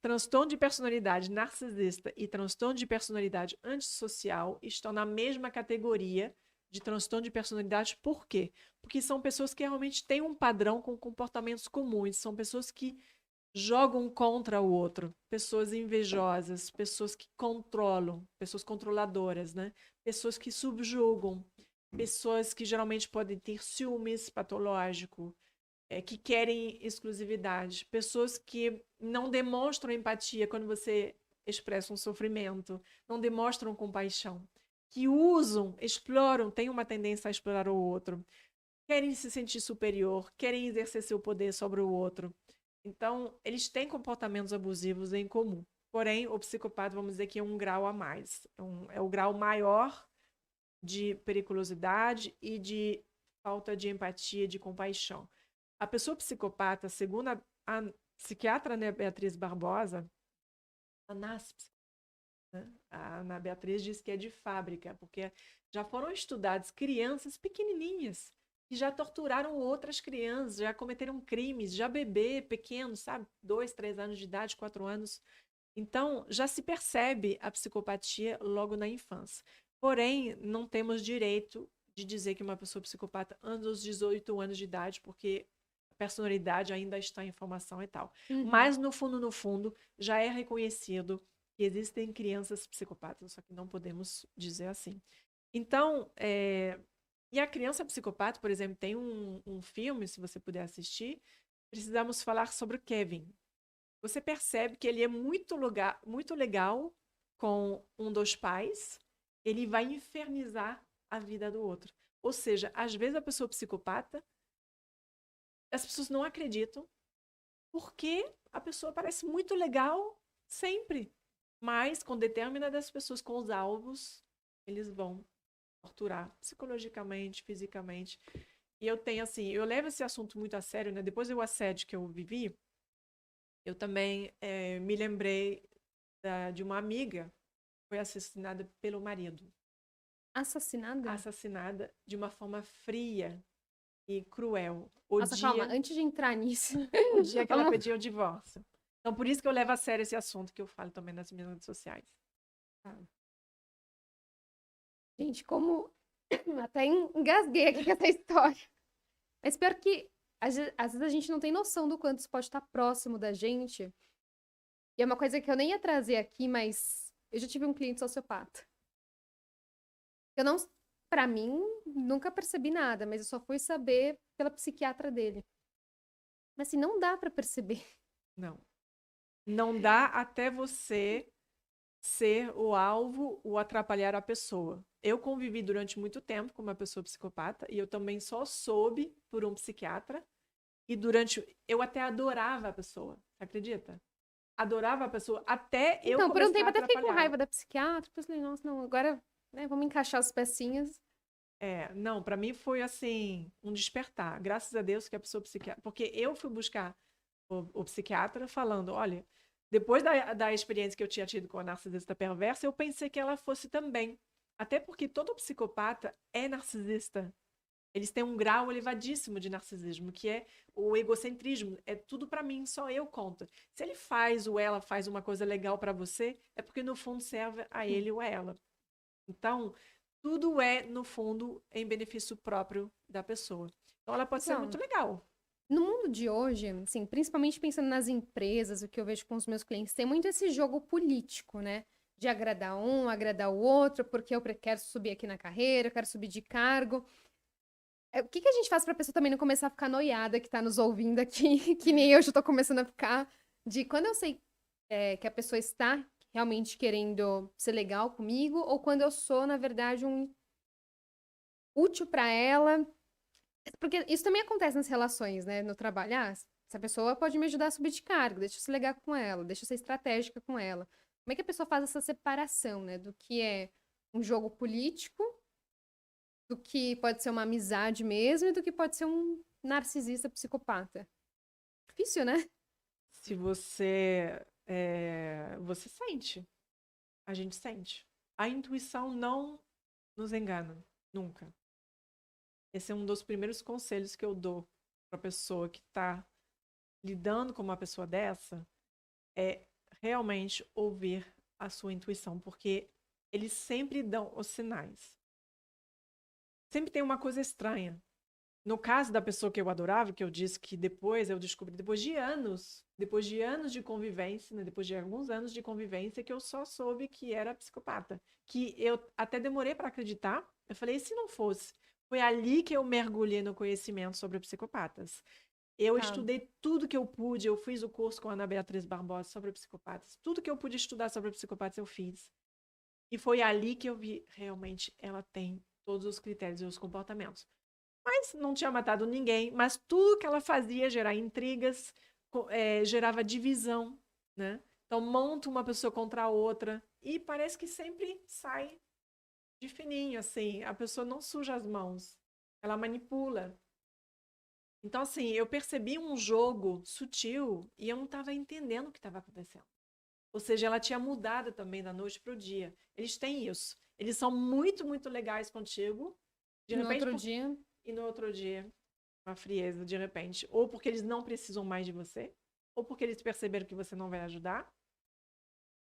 transtorno de personalidade narcisista e transtorno de personalidade antissocial estão na mesma categoria de transtorno de personalidade. Por quê? Porque são pessoas que realmente têm um padrão com comportamentos comuns, são pessoas que jogam contra o outro, pessoas invejosas, pessoas que controlam, pessoas controladoras, né? Pessoas que subjugam, pessoas que geralmente podem ter ciúmes patológico, que querem exclusividade, pessoas que não demonstram empatia quando você expressa um sofrimento, não demonstram compaixão, que usam, exploram, têm uma tendência a explorar o outro, querem se sentir superior, querem exercer seu poder sobre o outro. Então, eles têm comportamentos abusivos em comum. Porém, o psicopata, vamos dizer que é um grau a mais. É o grau maior de periculosidade e de falta de empatia, de compaixão. A pessoa psicopata, segundo a psiquiatra Ana Beatriz Barbosa, a NASP, né? A Ana Beatriz diz que é de fábrica, porque já foram estudadas crianças pequenininhas que já torturaram outras crianças, já cometeram crimes, já bebê pequeno, sabe? 2, 3 anos de idade, 4 anos. Então, já se percebe a psicopatia logo na infância. Porém, não temos direito de dizer que uma pessoa psicopata anda aos 18 anos de idade, porque a personalidade ainda está em formação e tal. Mas, no fundo, já é reconhecido que existem crianças psicopatas, só que não podemos dizer assim. Então, e a criança psicopata, por exemplo, tem um filme, se você puder assistir, precisamos falar sobre o Kevin. Você percebe que ele é muito legal com um dos pais, ele vai infernizar a vida do outro. Ou seja, às vezes a pessoa psicopata, as pessoas não acreditam, porque a pessoa parece muito legal sempre. Mas com determinadas pessoas, com os alvos, eles vão torturar psicologicamente, fisicamente. E eu tenho assim, eu levo esse assunto muito a sério, né? Depois do assédio que eu vivi, eu também me lembrei de uma amiga que foi assassinada pelo marido.
Assassinada?
Assassinada de uma forma fria e cruel.
Nossa, calma, antes de entrar nisso.
O dia que ela pediu o divórcio. Então, por isso que eu levo a sério esse assunto que eu falo também nas minhas redes sociais.
Gente, como até engasguei aqui com essa história. Mas pior que às vezes a gente não tem noção do quanto isso pode estar próximo da gente. E é uma coisa que eu nem ia trazer aqui, mas eu já tive um cliente sociopata. Eu não, pra mim, nunca percebi nada, mas eu só fui saber pela psiquiatra dele. Mas assim, não dá pra perceber.
Não. Não dá até você ser o alvo ou atrapalhar a pessoa. Eu convivi durante muito tempo com uma pessoa psicopata e eu também só soube por um psiquiatra. E eu até adorava a pessoa, você acredita? adorava a pessoa, até eu
Então, por um
começar
tempo
a
até fiquei com
atrapalhar.
raiva da psiquiatra, depois falei, nossa, não, agora, né, vamos encaixar as pecinhas.
Não, pra mim foi assim, um despertar. Graças a Deus que a pessoa psiquiatra. Porque eu fui buscar o psiquiatra falando: olha, depois da experiência que eu tinha tido com a narcisista perversa, eu pensei que ela fosse também. Até porque todo psicopata é narcisista. Eles têm um grau elevadíssimo de narcisismo, que é o egocentrismo. É tudo pra mim, só eu conto. Se ele faz ou ela faz uma coisa legal pra você, é porque no fundo serve a ele ou a ela. Então, tudo é, no fundo, em benefício próprio da pessoa. Então, ela pode ser muito
Então,
legal.
no mundo de hoje, assim, principalmente pensando nas empresas, o que eu vejo com os meus clientes, tem muito esse jogo político, né? De agradar um, agradar o outro, porque eu quero subir aqui na carreira, eu quero subir de cargo. O que que a gente faz pra pessoa também não começar a ficar noiada que tá nos ouvindo aqui, que nem eu já tô começando a ficar, de quando eu sei que a pessoa está realmente querendo ser legal comigo, ou quando eu sou, na verdade, um útil pra ela. Porque isso também acontece nas relações, né? No trabalho. Ah, essa pessoa pode me ajudar a subir de cargo, deixa eu ser legal com ela, deixa eu ser estratégica com ela. Como é que a pessoa faz essa separação, né? Do que é um jogo político, do que pode ser uma amizade mesmo, e do que pode ser um narcisista psicopata. Difícil, né?
Se você. Você sente. A gente sente. A intuição não nos engana. Nunca. Esse é um dos primeiros conselhos que eu dou para a pessoa que está lidando com uma pessoa dessa. É realmente ouvir a sua intuição, porque eles sempre dão os sinais. Sempre tem uma coisa estranha. No caso da pessoa que eu adorava, que eu disse que depois eu descobri, depois de anos de convivência, né, depois de alguns anos de convivência, que eu só soube que era psicopata. Que eu até demorei para acreditar. Eu falei, e se não fosse? Foi ali que eu mergulhei no conhecimento sobre psicopatas. Eu
Tá.
estudei tudo que eu pude, eu fiz o curso com a Ana Beatriz Barbosa sobre psicopatas. Tudo que eu pude estudar sobre psicopatas eu fiz. E foi ali que eu vi, realmente, ela tem todos os critérios e os comportamentos. Mas não tinha matado ninguém, mas tudo que ela fazia gerar intrigas, gerava divisão, né? Então monta uma pessoa contra a outra e parece que sempre sai de fininho, assim. A pessoa não suja as mãos, ela manipula. Então, assim, eu percebi um jogo sutil e eu não estava entendendo o que estava acontecendo. Ou seja, ela tinha mudado também da noite para o dia. Eles têm isso. Eles são muito, muito legais contigo. De
No
repente,
outro dia.
e no outro dia, uma frieza, de repente. Ou porque eles não precisam mais de você, ou porque eles perceberam que você não vai ajudar.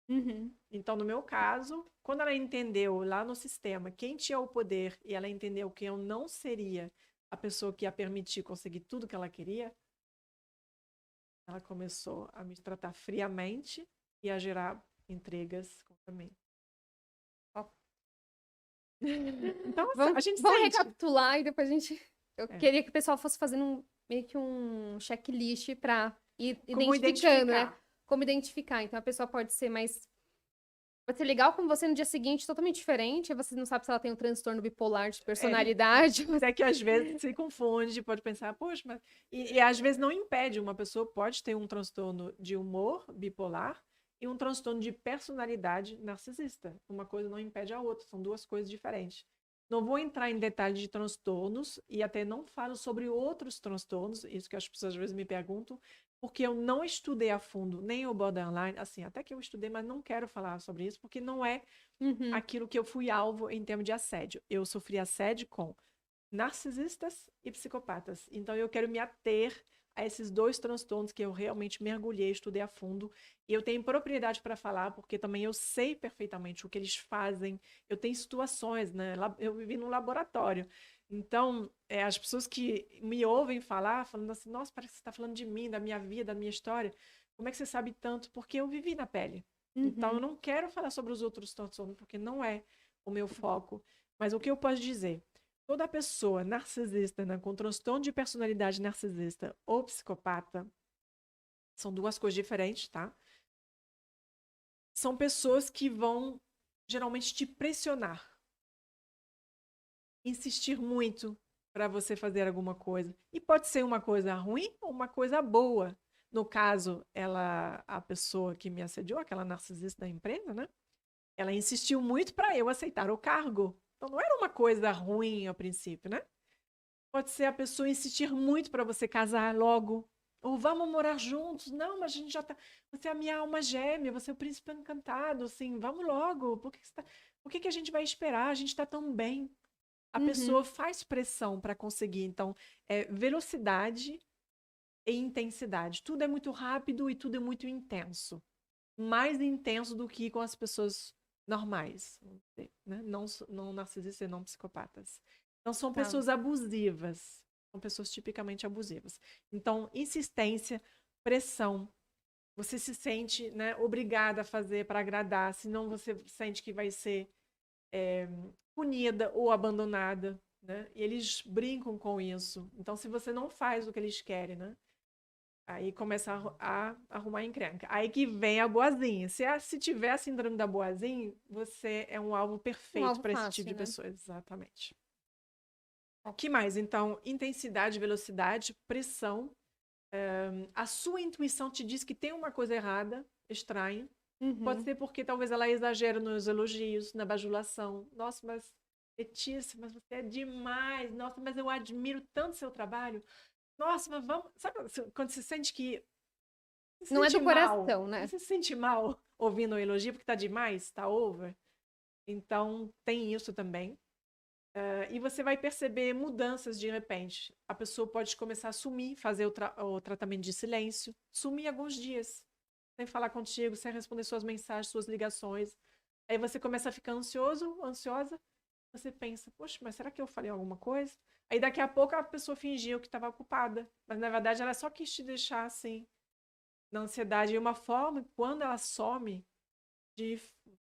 Uhum.
Então, no meu caso, quando ela entendeu lá no sistema quem tinha o poder e ela entendeu que eu não seria a pessoa que ia permitir conseguir tudo que ela queria, ela começou a me tratar friamente e a gerar intrigas contra mim.
Ó.
Então,
Vamos,
a gente
vamos
sente.
recapitular e depois a gente. Eu
É.
queria que o pessoal fosse fazendo meio que um checklist pra ir
Como
identificando, né?
identificar?
Como identificar. Então a pessoa pode ser mais. Pode ser legal com você no dia seguinte, totalmente diferente. Aí você não sabe se ela tem um transtorno bipolar de
É,
personalidade.
até que às vezes se confunde, pode pensar, poxa, mas. E às vezes não impede, uma pessoa pode ter um transtorno de humor bipolar e um transtorno de personalidade narcisista. Uma coisa não impede a outra, são duas coisas diferentes. Não vou entrar em detalhes de transtornos e até não falo sobre outros transtornos, isso que as pessoas às vezes me perguntam, porque eu não estudei a fundo nem o borderline, assim, até que eu estudei, mas não quero falar sobre isso, porque não é
Uhum.
aquilo que eu fui alvo em termos de assédio. Eu sofri assédio com narcisistas e psicopatas. Então eu quero me ater a esses dois transtornos que eu realmente mergulhei, estudei a fundo. E eu tenho propriedade para falar, porque também eu sei perfeitamente o que eles fazem. Eu tenho situações, né? Eu vivi no laboratório. Então, as pessoas que me ouvem falar, falando assim, nossa, parece que você está falando de mim, da minha vida, da minha história. Como é que você sabe tanto? Porque eu vivi na pele. Então, eu
Uhum.
não quero falar sobre os outros transtornos, porque não é o meu foco. Mas o que eu posso dizer? Toda pessoa narcisista, né, com transtorno de personalidade narcisista ou psicopata, são duas coisas diferentes, tá? São pessoas que vão geralmente te pressionar, insistir muito para você fazer alguma coisa. E pode ser uma coisa ruim ou uma coisa boa, No caso, a pessoa que me assediou, aquela narcisista da empresa, né? Ela insistiu muito para eu aceitar o cargo. Então não era uma coisa ruim a princípio, né? Pode ser a pessoa insistir muito para você casar logo. Ou vamos morar juntos. Não, mas a gente já tá. Você é a minha alma gêmea, você é o príncipe encantado, assim, vamos logo. Por que que a gente vai esperar? A gente está tão bem. A
Uhum.
pessoa faz pressão para conseguir. Então, velocidade e intensidade. Tudo é muito rápido e tudo é muito intenso. Mais intenso do que com as pessoas normais, vamos dizer, né? Não narcisistas e não psicopatas. Então, são
Tá.
pessoas abusivas. São pessoas tipicamente abusivas. Então, insistência, pressão. Você se sente, né, obrigada a fazer para agradar, senão você sente que vai ser punida ou abandonada, né? E eles brincam com isso. Então, se você não faz o que eles querem, né? Aí começa a arrumar encrenca. Aí que vem a boazinha. Se tiver a síndrome da boazinha, você é um alvo
Um
perfeito
alvo
para esse tipo
fácil,
de
né?
pessoa. Exatamente. O que mais? Então, intensidade, velocidade, pressão. A sua intuição te diz que tem uma coisa errada, estranha. Pode
Uhum.
ser porque talvez ela exagere nos elogios, na bajulação. Nossa, mas Letícia, mas você é demais. Nossa, mas eu admiro tanto seu trabalho. Nossa, mas vamos. Sabe quando você sente que você se
Não é
sente
do
mal?
coração, né?
Você se sente mal ouvindo o elogio porque tá demais, tá over? Então, tem isso também. E você vai perceber mudanças de repente. A pessoa pode começar a sumir, fazer o tratamento de silêncio, sumir alguns dias, sem falar contigo, sem responder suas mensagens, suas ligações. Aí você começa a ficar ansioso, ansiosa. Você pensa, poxa, mas será que eu falei alguma coisa? Aí daqui a pouco a pessoa fingiu que estava ocupada, mas na verdade ela só quis te deixar assim, na ansiedade. E uma forma, quando ela some, de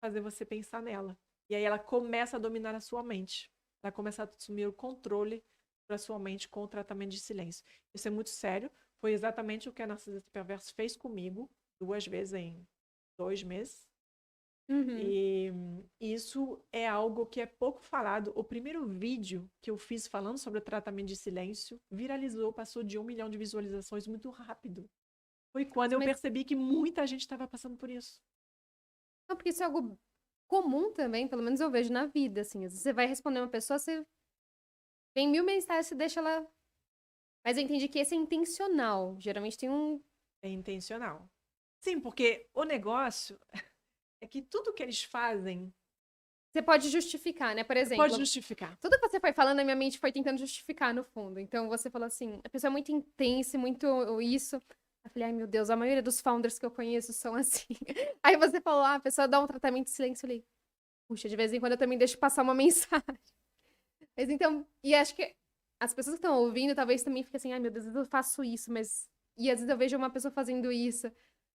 fazer você pensar nela. E aí ela começa a dominar a sua mente. Ela começa a assumir o controle da sua mente com o tratamento de silêncio. Isso é muito sério. Foi exatamente o que a Narcisista Perverso fez comigo, 2 vezes em 2 meses.
Uhum.
E isso é algo que é pouco falado. O primeiro vídeo que eu fiz falando sobre o tratamento de silêncio viralizou, passou de 1 milhão de visualizações muito rápido. Foi quando eu
Mas
percebi que muita gente estava passando por isso.
não, porque isso é algo comum também, pelo menos eu vejo na vida, assim. Às vezes você vai responder uma pessoa, você tem 1000 mensagens, você deixa ela. Mas eu entendi que esse é intencional. Geralmente tem um.
É intencional. Sim, porque o negócio é que tudo que eles fazem,
Você pode justificar, né? Por
você pode
exemplo,
justificar.
tudo que você foi falando, a minha mente foi tentando justificar no fundo. Então você falou assim, a pessoa é muito intensa, muito isso. Eu falei, ai meu Deus, a maioria dos founders que eu conheço são assim. Aí você falou, ah, a pessoa dá um tratamento de silêncio. Eu falei, puxa, de vez em quando eu também deixo passar uma mensagem. Mas então, e acho que as pessoas que estão ouvindo talvez também fiquem assim, ai meu Deus, às vezes eu faço isso, mas. E às vezes eu vejo uma pessoa fazendo isso.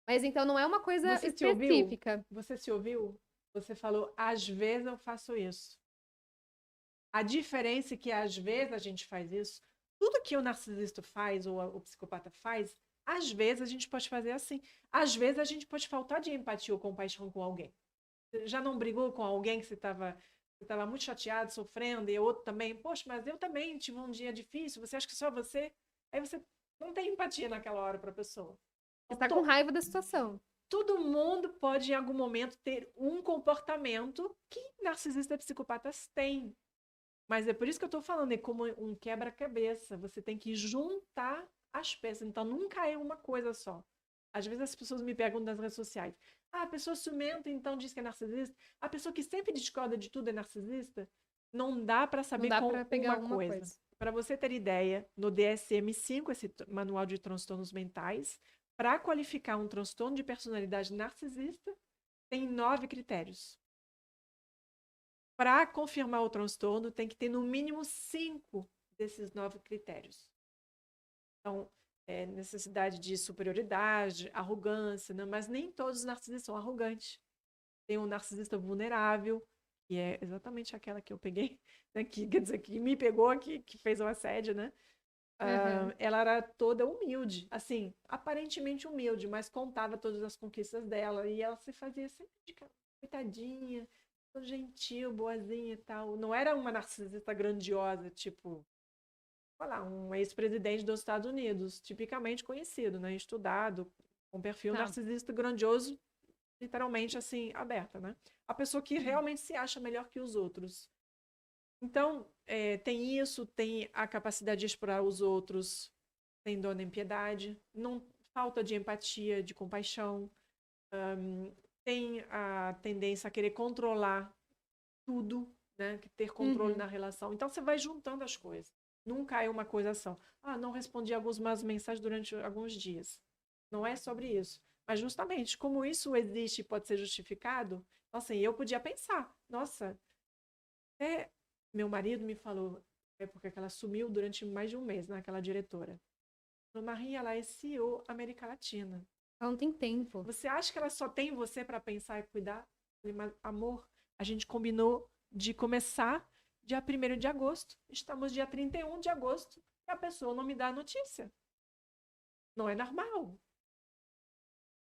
Mas então não é uma coisa
Você se ouviu?
específica.
Você se ouviu? Você falou, às vezes eu faço isso. A diferença é que às vezes a gente faz isso. Tudo que o narcisista faz ou o psicopata faz, às vezes a gente pode fazer assim. Às vezes a gente pode faltar de empatia ou compaixão com alguém. Você já não brigou com alguém que você estava muito chateado, sofrendo, e outro também, poxa, mas eu também tive um dia difícil, você acha que só você? Aí você não tem empatia naquela hora para a pessoa.
Você
Então,
tá com raiva da situação.
todo mundo pode, em algum momento, ter um comportamento que narcisistas e psicopatas têm. Mas é por isso que eu estou falando, é como um quebra-cabeça. Você tem que juntar as peças. Então, nunca é uma coisa só. Às vezes as pessoas me perguntam nas redes sociais. Ah, a pessoa ciumenta, então diz que é narcisista. A pessoa que sempre discorda de tudo é narcisista. Não dá para
Não
saber
dá
com
pra pegar
uma
uma
coisa.
coisa.
Para você ter ideia, no DSM-5, esse manual de transtornos mentais, para qualificar um transtorno de personalidade narcisista, tem 9 critérios. Para confirmar o transtorno, tem que ter no mínimo 5 desses 9 critérios. Então, necessidade de superioridade, arrogância, né? Mas nem todos os narcisistas são arrogantes. Tem um narcisista vulnerável, que é exatamente aquela que eu peguei, né? Que, quer dizer, que me pegou, que fez o assédio, né?
Aham.
Ela era toda humilde, assim, aparentemente humilde, mas contava todas as conquistas dela e ela se fazia sempre de coitadinha, gentil, boazinha e tal. Não era uma narcisista grandiosa, tipo olha lá, um ex-presidente dos Estados Unidos, tipicamente conhecido, né? Estudado, com perfil
Tá.
narcisista grandioso, literalmente assim, aberta, né? A pessoa que realmente se acha melhor que os outros. Então, tem isso, tem a capacidade de explorar os outros, tem dor nem piedade, não falta de empatia, de compaixão, tem a tendência a querer controlar tudo, né? Ter controle
Uhum.
na relação. Então, você vai juntando as coisas. Nunca é uma coisa só. Ah, não respondi algumas mensagens durante alguns dias. Não é sobre isso. Mas justamente, como isso existe e pode ser justificado, assim, eu podia pensar, nossa, até meu marido me falou, porque ela sumiu durante mais de um mês, né, aquela diretora. Falou, Maria, ela é CEO América Latina.
Ela não tem tempo.
Você acha que ela só tem você para pensar e cuidar? Eu falei, mas, amor, a gente combinou de começar dia 1º de agosto. Estamos dia 31 de agosto e a pessoa não me dá a notícia. Não é normal.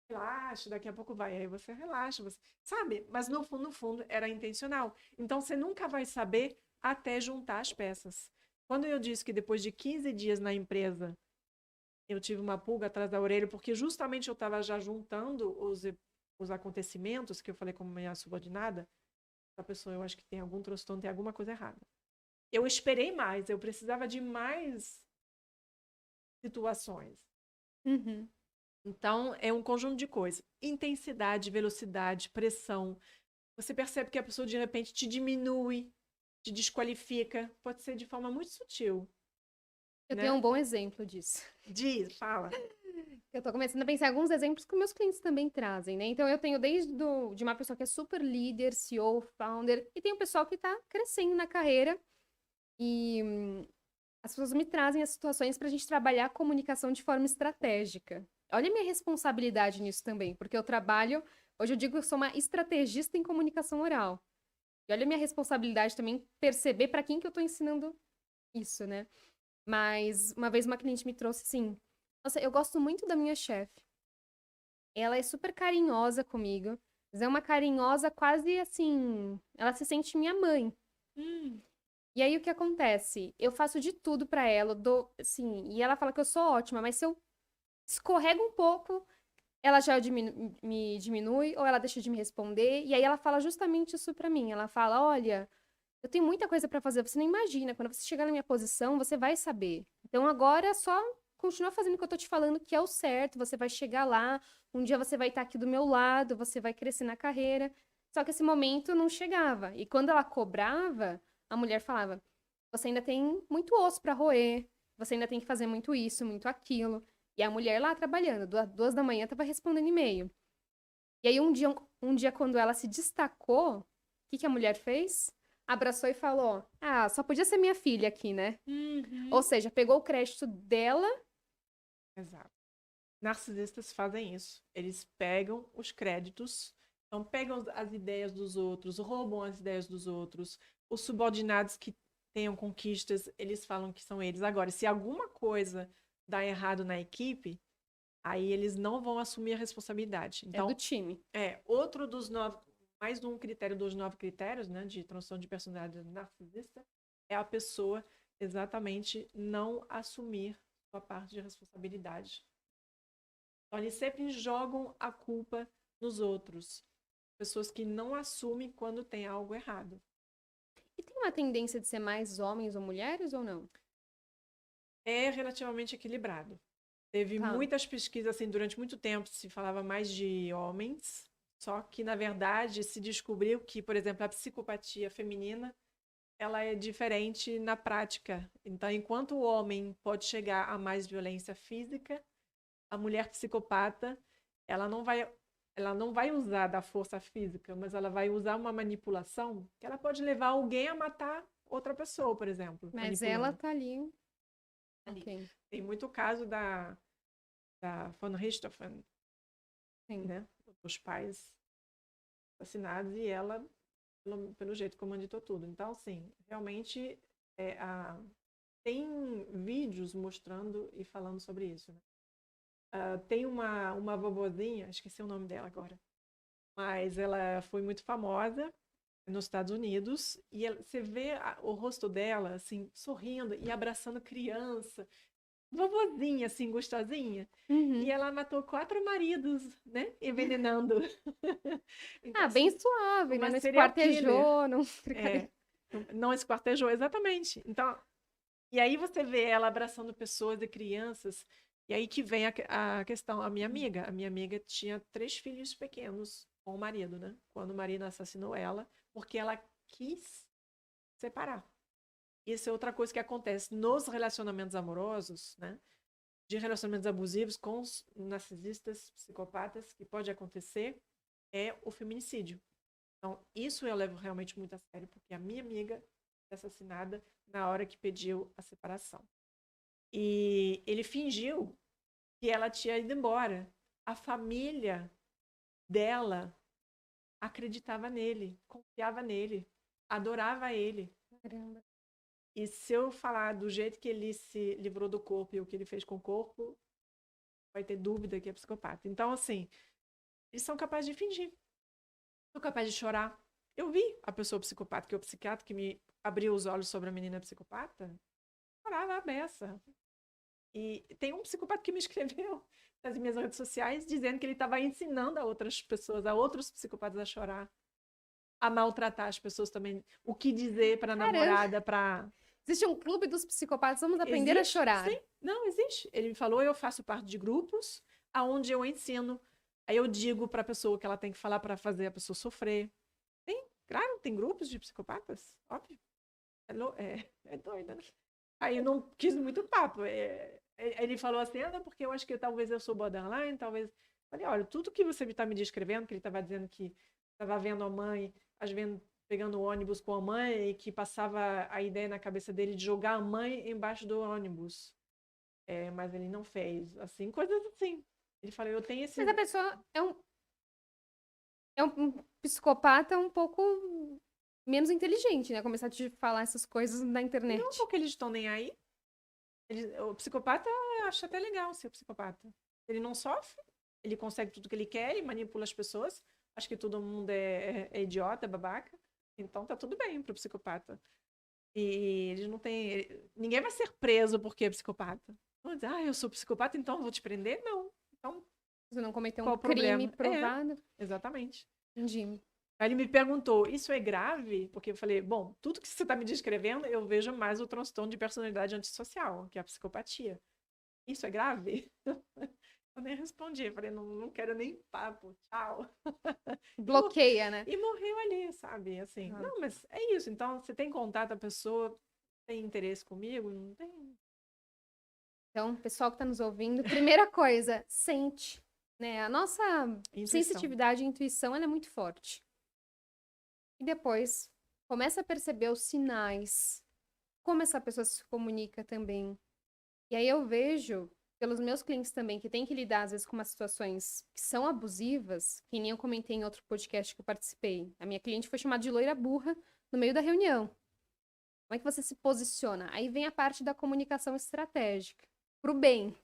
Relaxa, daqui a pouco vai. Aí você relaxa, você sabe? Mas no fundo, era intencional. Então você nunca vai saber até juntar as peças. Quando eu disse que depois de 15 dias na empresa, eu tive uma pulga atrás da orelha, porque justamente eu estava já juntando os acontecimentos que eu falei como minha subordinada, a pessoa eu acho que tem algum transtorno, tem alguma coisa errada. Eu esperei mais, eu precisava de mais situações.
Uhum.
Então, é um conjunto de coisas. Intensidade, velocidade, pressão. Você percebe que a pessoa, de repente, te diminui, te desqualifica. Pode ser de forma muito sutil,
Eu tenho um
né?
bom exemplo disso.
Diz, fala.
Eu tô começando a pensar em alguns exemplos que meus clientes também trazem, né? Então, eu tenho de uma pessoa que é super líder, CEO, founder, e tem um pessoal que tá crescendo na carreira e as pessoas me trazem as situações pra gente trabalhar a comunicação de forma estratégica. Olha a minha responsabilidade nisso também, porque eu trabalho, hoje eu digo que eu sou uma estrategista em comunicação oral. E olha a minha responsabilidade também perceber pra quem que eu tô ensinando isso, né? Mas uma vez uma cliente me trouxe assim: Nossa, eu gosto muito da minha chefe. Ela é super carinhosa comigo, mas é uma carinhosa quase assim. Ela se sente minha mãe.
Hum,
E aí o que acontece? Eu faço de tudo pra ela, eu dou, assim, e ela fala que eu sou ótima, mas se eu escorrego um pouco, ela já me diminui ou ela deixa de me responder. E aí ela fala justamente isso pra mim. Ela fala: Olha, eu tenho muita coisa pra fazer, você não imagina, quando você chegar na minha posição, você vai saber. Então agora é só continuar fazendo o que eu tô te falando, que é o certo, você vai chegar lá, um dia você vai estar aqui do meu lado, você vai crescer na carreira. Só que esse momento não chegava. E quando ela cobrava, a mulher falava: Você ainda tem muito osso pra roer, você ainda tem que fazer muito isso, muito aquilo. E a mulher lá trabalhando, 2 da manhã, tava respondendo e-mail. E aí um dia quando ela se destacou, o que que a mulher fez? Abraçou e falou: Ah, só podia ser minha filha aqui, né? Ou
uhum.
seja, pegou o crédito dela.
Exato. Narcisistas fazem isso. Eles pegam os créditos, então pegam as ideias dos outros, roubam as ideias dos outros. Os subordinados que tenham conquistas, eles falam que são eles. Agora, se alguma coisa dá errado na equipe, aí eles não vão assumir a responsabilidade.
É do
Então,
time.
outro dos 9, mais um critério dos 9 critérios, né, de transtorno de personalidade narcisista, é a pessoa exatamente não assumir sua parte de responsabilidade. Então, eles sempre jogam a culpa nos outros. Pessoas que não assumem quando tem algo errado.
E tem uma tendência de ser mais homens ou mulheres ou não?
É relativamente equilibrado. Teve
Tá.
muitas pesquisas, assim, durante muito tempo se falava mais de homens, só que, na verdade, se descobriu que, por exemplo, a psicopatia feminina, ela é diferente na prática. Então, enquanto o homem pode chegar a mais violência física, a mulher psicopata, ela não vai, ela não vai usar da força física, mas ela vai usar uma manipulação que ela pode levar alguém a matar outra pessoa, por exemplo,
Mas ela
manipulando.
tá ali.
Ali.
Ok.
Tem muito caso da von Richthofen,
Sim.
né? Os pais assassinados e ela, pelo jeito, comandou tudo. Então, assim, realmente é, a, tem vídeos mostrando e falando sobre isso, né? Tem uma vovozinha, esqueci o nome dela agora, mas ela foi muito famosa nos Estados Unidos, e você vê o rosto dela, assim, sorrindo e abraçando criança, vovozinha, assim, gostosinha. E ela matou 4 maridos, né? Envenenando. Então,
Ah, bem
assim,
suave, né?
uma
Não
serial killer.
esquartejou, não...
É, não esquartejou, exatamente. Então, e aí você vê ela abraçando pessoas e crianças, e aí que vem a questão. A minha amiga tinha 3 filhos pequenos com o marido, né? Quando o marido assassinou ela, porque ela quis separar. Isso é outra coisa que acontece nos relacionamentos amorosos, né? De relacionamentos abusivos com os narcisistas, psicopatas, que pode acontecer, é o feminicídio. Então, isso eu levo realmente muito a sério, porque a minha amiga foi assassinada na hora que pediu a separação. E ele fingiu que ela tinha ido embora. A família dela acreditava nele, confiava nele, adorava ele.
Caramba.
E se eu falar do jeito que ele se livrou do corpo e o que ele fez com o corpo, vai ter dúvida que é psicopata. Então, assim, eles são capazes de fingir. São capazes de chorar. Eu vi a pessoa psicopata, que é o psiquiatra que me abriu os olhos sobre a menina psicopata, chorava a beça. E tem um psicopata que me escreveu nas minhas redes sociais dizendo que ele estava ensinando a outras pessoas, a outros psicopatas a chorar, a maltratar as pessoas também, o que dizer para a
Caramba.
namorada, para...
Existe um clube dos psicopatas, vamos aprender a
Existe?
chorar.
Sim, não, existe. Ele me falou, eu faço parte de grupos aonde eu ensino. Aí eu digo para a pessoa que ela tem que falar para fazer a pessoa sofrer. Tem, claro, tem grupos de psicopatas, óbvio. É doida, né? Aí eu não quis muito papo. Ele falou assim, porque eu acho que talvez eu sou borderline, talvez... Falei, olha, tudo que você está me descrevendo, que ele estava dizendo que estava vendo a mãe, às vezes pegando o ônibus com a mãe, e que passava a ideia na cabeça dele de jogar a mãe embaixo do ônibus. Mas ele não fez, assim, coisas assim. Ele falou, eu tenho esse...
Mas a pessoa é um psicopata um pouco menos inteligente, né? Começar a te falar essas coisas na internet.
Não porque eles estão nem aí. O psicopata acha até legal ser psicopata. Ele não sofre, ele consegue tudo que ele quer e manipula as pessoas. Acho que todo mundo é idiota, é babaca. Então tá tudo bem pro psicopata. E eles não têm... Ninguém vai ser preso porque é psicopata. Vão dizer, eu sou psicopata, então vou te prender? Não. Então,
Você não cometeu
qual
um
o
crime
problema?
provado.
Exatamente.
Entendi.
Aí ele me perguntou, isso é grave? Porque eu falei, bom, tudo que você está me descrevendo, eu vejo mais o transtorno de personalidade antissocial, que é a psicopatia. Isso é grave? Eu nem respondi, eu falei, não quero nem papo, tchau.
Bloqueia, né?
E morreu ali, sabe? Assim, não, mas é isso. Então, você tem contato, a pessoa tem interesse comigo? Não tem.
Então, pessoal que está nos ouvindo, primeira coisa, sente, né? A nossa
Intuição.
sensitividade e intuição, ela é muito forte. E depois, começa a perceber os sinais, como essa pessoa se comunica também. E aí eu vejo, pelos meus clientes também, que tem que lidar, às vezes, com umas situações que são abusivas, que nem eu comentei em outro podcast que eu participei. A minha cliente foi chamada de loira burra no meio da reunião. Como é que você se posiciona? Aí vem a parte da comunicação estratégica, pro bem,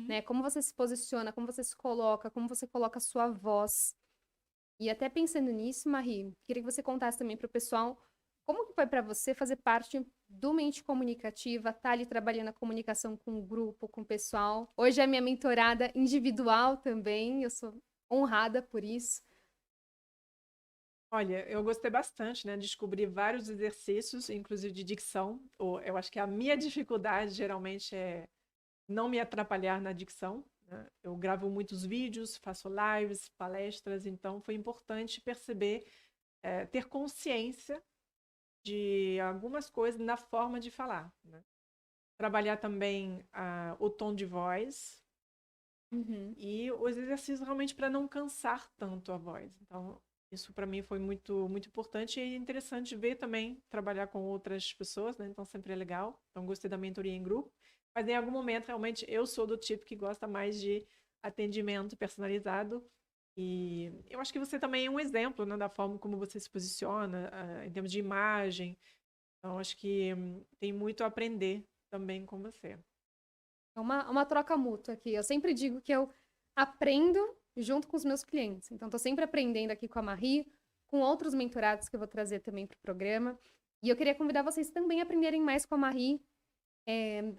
né? Como você se posiciona, como você se coloca, como você coloca a sua voz. E até pensando nisso, Marie, queria que você contasse também pro pessoal como que foi para você fazer parte do Mente Comunicativa, tá ali trabalhando a comunicação com o grupo, com o pessoal. Hoje é minha mentorada individual também, eu sou honrada por isso.
Olha, eu gostei bastante, né? Descobri vários exercícios, inclusive de dicção. Eu acho que a minha dificuldade geralmente é não me atrapalhar na dicção, né? Eu gravo muitos vídeos, faço lives, palestras, então foi importante perceber, ter consciência de algumas coisas na forma de falar, né? Trabalhar também o tom de voz e os exercícios realmente para não cansar tanto a voz. Então, isso para mim foi muito, muito importante e é interessante ver também, trabalhar com outras pessoas, né? Então, sempre é legal. Então, gostei da mentoria em grupo. Mas em algum momento, realmente, eu sou do tipo que gosta mais de atendimento personalizado. E eu acho que você também é um exemplo, né, da forma como você se posiciona, em termos de imagem. Então, acho que tem muito a aprender também com você.
É uma troca mútua aqui. Eu sempre digo que eu aprendo junto com os meus clientes. Então, estou sempre aprendendo aqui com a Marie, com outros mentorados que eu vou trazer também para o programa. E eu queria convidar vocês também a aprenderem mais com a Marie.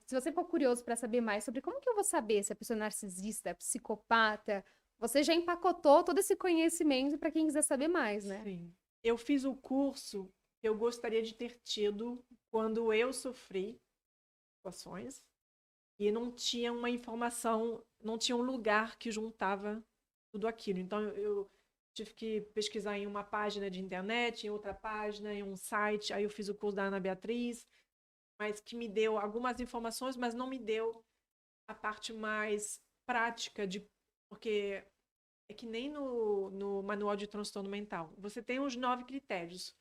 Se você for curioso para saber mais sobre como que eu vou saber se a pessoa é narcisista, é psicopata, você já empacotou todo esse conhecimento para quem quiser saber mais, né?
Sim. Eu fiz o curso que eu gostaria de ter tido quando eu sofri situações e não tinha uma informação, não tinha um lugar que juntava tudo aquilo. Então, eu tive que pesquisar em uma página de internet, em outra página, em um site. Aí eu fiz o curso da Ana Beatriz, mas que me deu algumas informações, mas não me deu a parte mais prática de... Porque é que nem no manual de transtorno mental. Você tem os 9 critérios,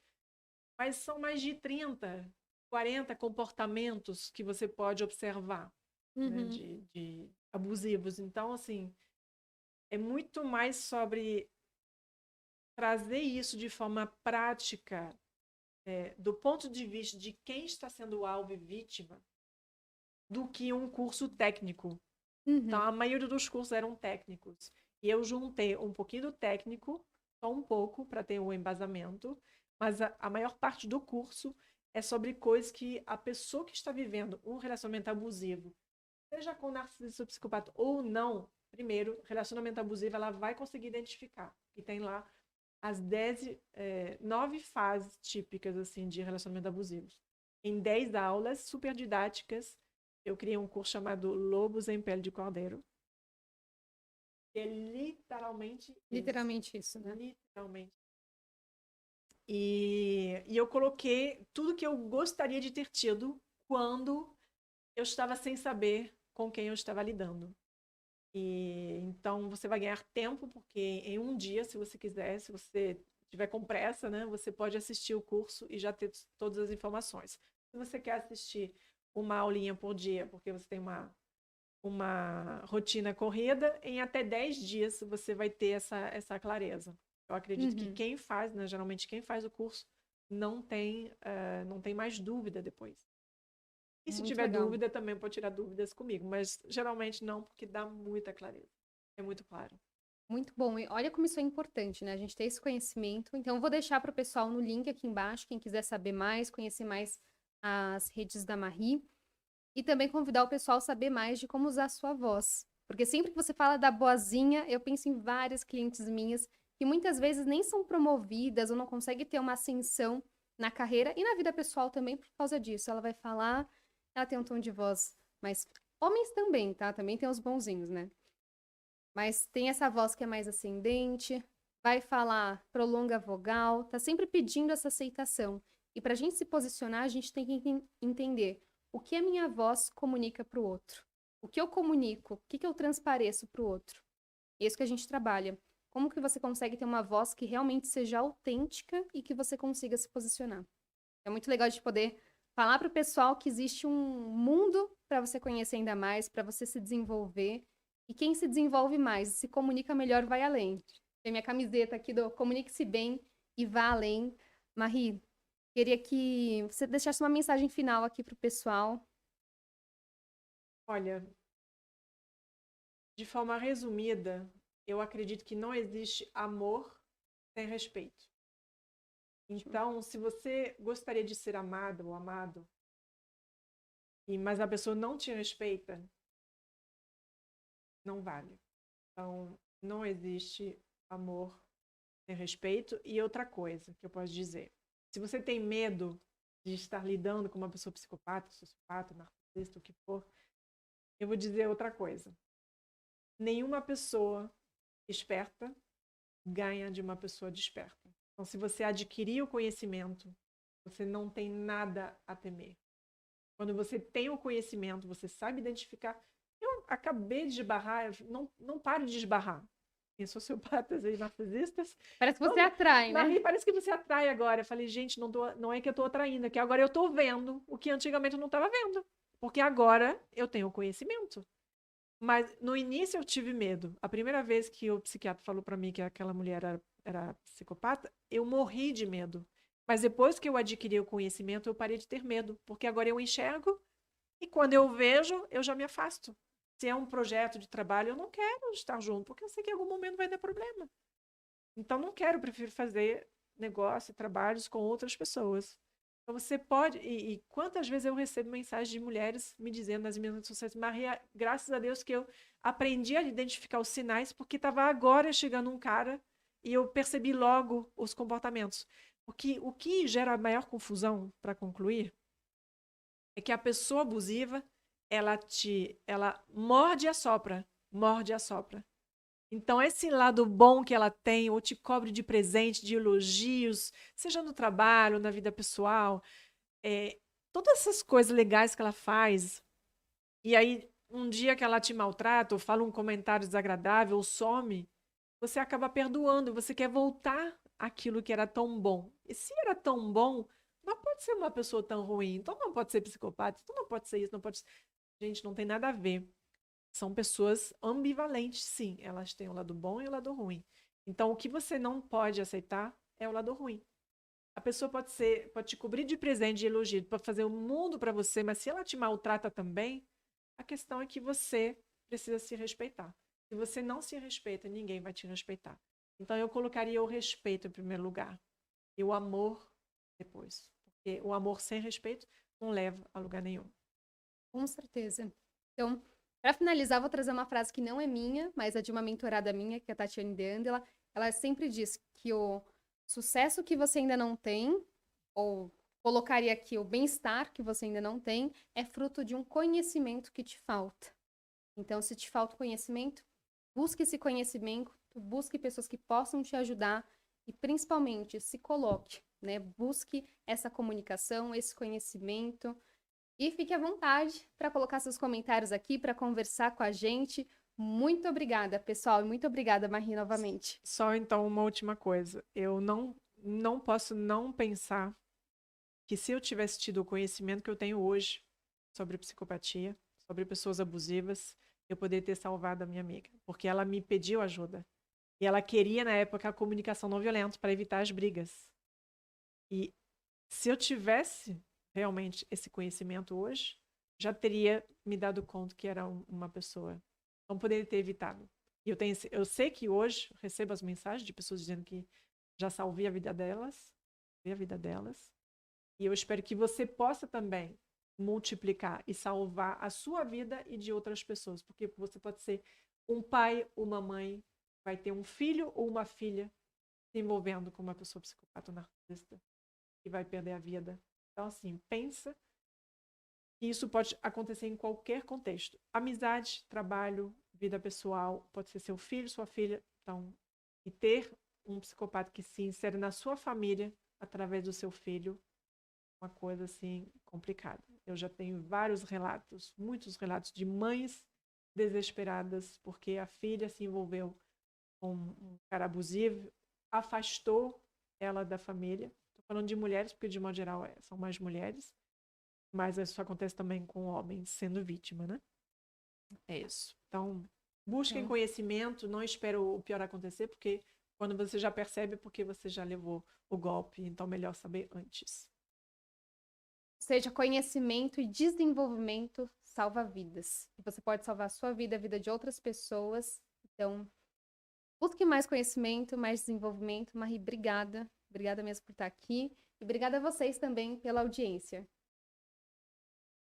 mas são mais de 30, 40 comportamentos que você pode observar, né, de abusivos. Então, assim, é muito mais sobre trazer isso de forma prática, do ponto de vista de quem está sendo alvo e vítima, do que um curso técnico. Então, a maioria dos cursos eram técnicos. E eu juntei um pouquinho do técnico, só um pouco, para ter um embasamento, mas a maior parte do curso é sobre coisas que a pessoa que está vivendo um relacionamento abusivo, seja com narcisista ou psicopata ou não, primeiro, relacionamento abusivo, ela vai conseguir identificar. E tem lá as 9 fases típicas assim, de relacionamento abusivo. Em 10 aulas super didáticas, eu criei um curso chamado Lobos em Pele de Cordeiro. É
Literalmente isso, né?
Literalmente. E eu coloquei tudo que eu gostaria de ter tido quando eu estava sem saber com quem eu estava lidando. E então você vai ganhar tempo, porque em um dia, se você quiser, se você tiver com pressa, né, você pode assistir o curso e já ter todas as informações. Se você quer assistir uma aulinha por dia, porque você tem uma rotina corrida, em até 10 dias você vai ter essa clareza. Eu acredito que quem faz, né, geralmente quem faz o curso, não tem mais dúvida depois. E se
Muito
tiver
legal.
dúvida, também pode tirar dúvidas comigo, mas geralmente não, porque dá muita clareza. É muito claro.
Muito bom. E olha como isso é importante, né? A gente ter esse conhecimento. Então, eu vou deixar para o pessoal no link aqui embaixo, quem quiser saber mais, conhecer mais as redes da Marie. E também convidar o pessoal a saber mais de como usar a sua voz. Porque sempre que você fala da boazinha, eu penso em várias clientes minhas que muitas vezes nem são promovidas ou não conseguem ter uma ascensão na carreira e na vida pessoal também por causa disso. Ela vai falar, ela tem um tom de voz mais... Homens também, tá? Também tem os bonzinhos, né? Mas tem essa voz que é mais ascendente, vai falar, prolonga a vogal, tá sempre pedindo essa aceitação. E pra gente se posicionar, a gente tem que entender o que a minha voz comunica pro outro. O que eu comunico, o que eu transpareço pro outro. É isso que a gente trabalha. Como que você consegue ter uma voz que realmente seja autêntica e que você consiga se posicionar. É muito legal de poder falar pro pessoal que existe um mundo para você conhecer ainda mais, para você se desenvolver. E quem se desenvolve mais, se comunica melhor, vai além. Tem minha camiseta aqui do Comunique-se Bem e Vá Além. Marie, queria que você deixasse uma mensagem final aqui pro pessoal.
Olha, de forma resumida, eu acredito que não existe amor sem respeito. Então, se você gostaria de ser amada ou amado, mas a pessoa não te respeita, não vale. Então, não existe amor sem respeito. E outra coisa que eu posso dizer, se você tem medo de estar lidando com uma pessoa psicopata, sociopata, narcisista, o que for, eu vou dizer outra coisa. Nenhuma pessoa esperta ganha de uma pessoa desperta. Então, se você adquirir o conhecimento, você não tem nada a temer. Quando você tem o conhecimento, você sabe identificar. Eu acabei de esbarrar, não pare de esbarrar em sociopatas e narcisistas.
Parece que você atrai, né?
Marie, parece que você atrai agora. Eu falei, gente, não é que eu estou atraindo, é que agora eu estou vendo o que antigamente eu não estava vendo. Porque agora eu tenho o conhecimento. Mas no início eu tive medo. A primeira vez que o psiquiatra falou para mim que aquela mulher era psicopata, eu morri de medo. Mas depois que eu adquiri o conhecimento, eu parei de ter medo. Porque agora eu enxergo e quando eu vejo, eu já me afasto. Se é um projeto de trabalho, eu não quero estar junto, porque eu sei que em algum momento vai dar problema. Então não quero, prefiro fazer negócio e trabalhos com outras pessoas. Então você pode, e quantas vezes eu recebo mensagens de mulheres me dizendo nas minhas redes sociais, Maria, graças a Deus que eu aprendi a identificar os sinais, porque estava agora chegando um cara e eu percebi logo os comportamentos. Porque o que gera a maior confusão, para concluir, é que a pessoa abusiva, ela morde e assopra, morde e assopra. Então, esse lado bom que ela tem, ou te cobre de presente, de elogios, seja no trabalho, na vida pessoal, todas essas coisas legais que ela faz, e aí um dia que ela te maltrata, ou fala um comentário desagradável, ou some, você acaba perdoando, você quer voltar àquilo que era tão bom. E se era tão bom, não pode ser uma pessoa tão ruim, então não pode ser psicopata, então não pode ser isso, não pode ser... Gente, não tem nada a ver. São pessoas ambivalentes, sim. Elas têm o lado bom e o lado ruim. Então, o que você não pode aceitar é o lado ruim. A pessoa pode te cobrir de presente, de elogio, pode fazer o mundo para você, mas se ela te maltrata também, a questão é que você precisa se respeitar. Se você não se respeita, ninguém vai te respeitar. Então, eu colocaria o respeito em primeiro lugar e o amor depois. Porque o amor sem respeito não leva a lugar nenhum.
Com certeza. Então, para finalizar, vou trazer uma frase que não é minha, mas é de uma mentorada minha, que é a Tatiane De Andela. Ela sempre diz que o sucesso que você ainda não tem, ou colocaria aqui o bem-estar que você ainda não tem, é fruto de um conhecimento que te falta. Então, se te falta conhecimento, busque esse conhecimento, busque pessoas que possam te ajudar e, principalmente, se coloque, né? Busque essa comunicação, esse conhecimento. E fique à vontade para colocar seus comentários aqui, para conversar com a gente. Muito obrigada, pessoal, e muito obrigada, Marie, novamente.
Só então uma última coisa. Eu não posso não pensar que se eu tivesse tido o conhecimento que eu tenho hoje sobre psicopatia, sobre pessoas abusivas, eu poderia ter salvado a minha amiga, porque ela me pediu ajuda. E ela queria, na época, a comunicação não violenta para evitar as brigas. E se eu tivesse realmente esse conhecimento hoje, já teria me dado conta que era uma pessoa. Não poderia ter evitado. E eu sei que hoje recebo as mensagens de pessoas dizendo que já salvei a vida delas, e eu espero que você possa também multiplicar e salvar a sua vida e de outras pessoas, porque você pode ser um pai, uma mãe, vai ter um filho ou uma filha se envolvendo com uma pessoa psicopata ou narcisista e vai perder a vida. Então, assim, pensa que isso pode acontecer em qualquer contexto. Amizade, trabalho, vida pessoal, pode ser seu filho, sua filha. Então, e ter um psicopata que se insere na sua família através do seu filho, uma coisa assim complicada. Eu já tenho vários relatos, muitos relatos de mães desesperadas porque a filha se envolveu com um cara abusivo, afastou ela da família. Estou falando de mulheres, porque de modo geral são mais mulheres, mas isso acontece também com homens sendo vítima, né? É isso. Então, busquem conhecimento, não espere o pior acontecer, porque quando você já percebe, é porque você já levou o golpe, então melhor saber antes.
Seja conhecimento e desenvolvimento salva vidas. E você pode salvar a sua vida, a vida de outras pessoas. Então, busque mais conhecimento, mais desenvolvimento. Marie, obrigada. Obrigada mesmo por estar aqui. E obrigada a vocês também pela audiência.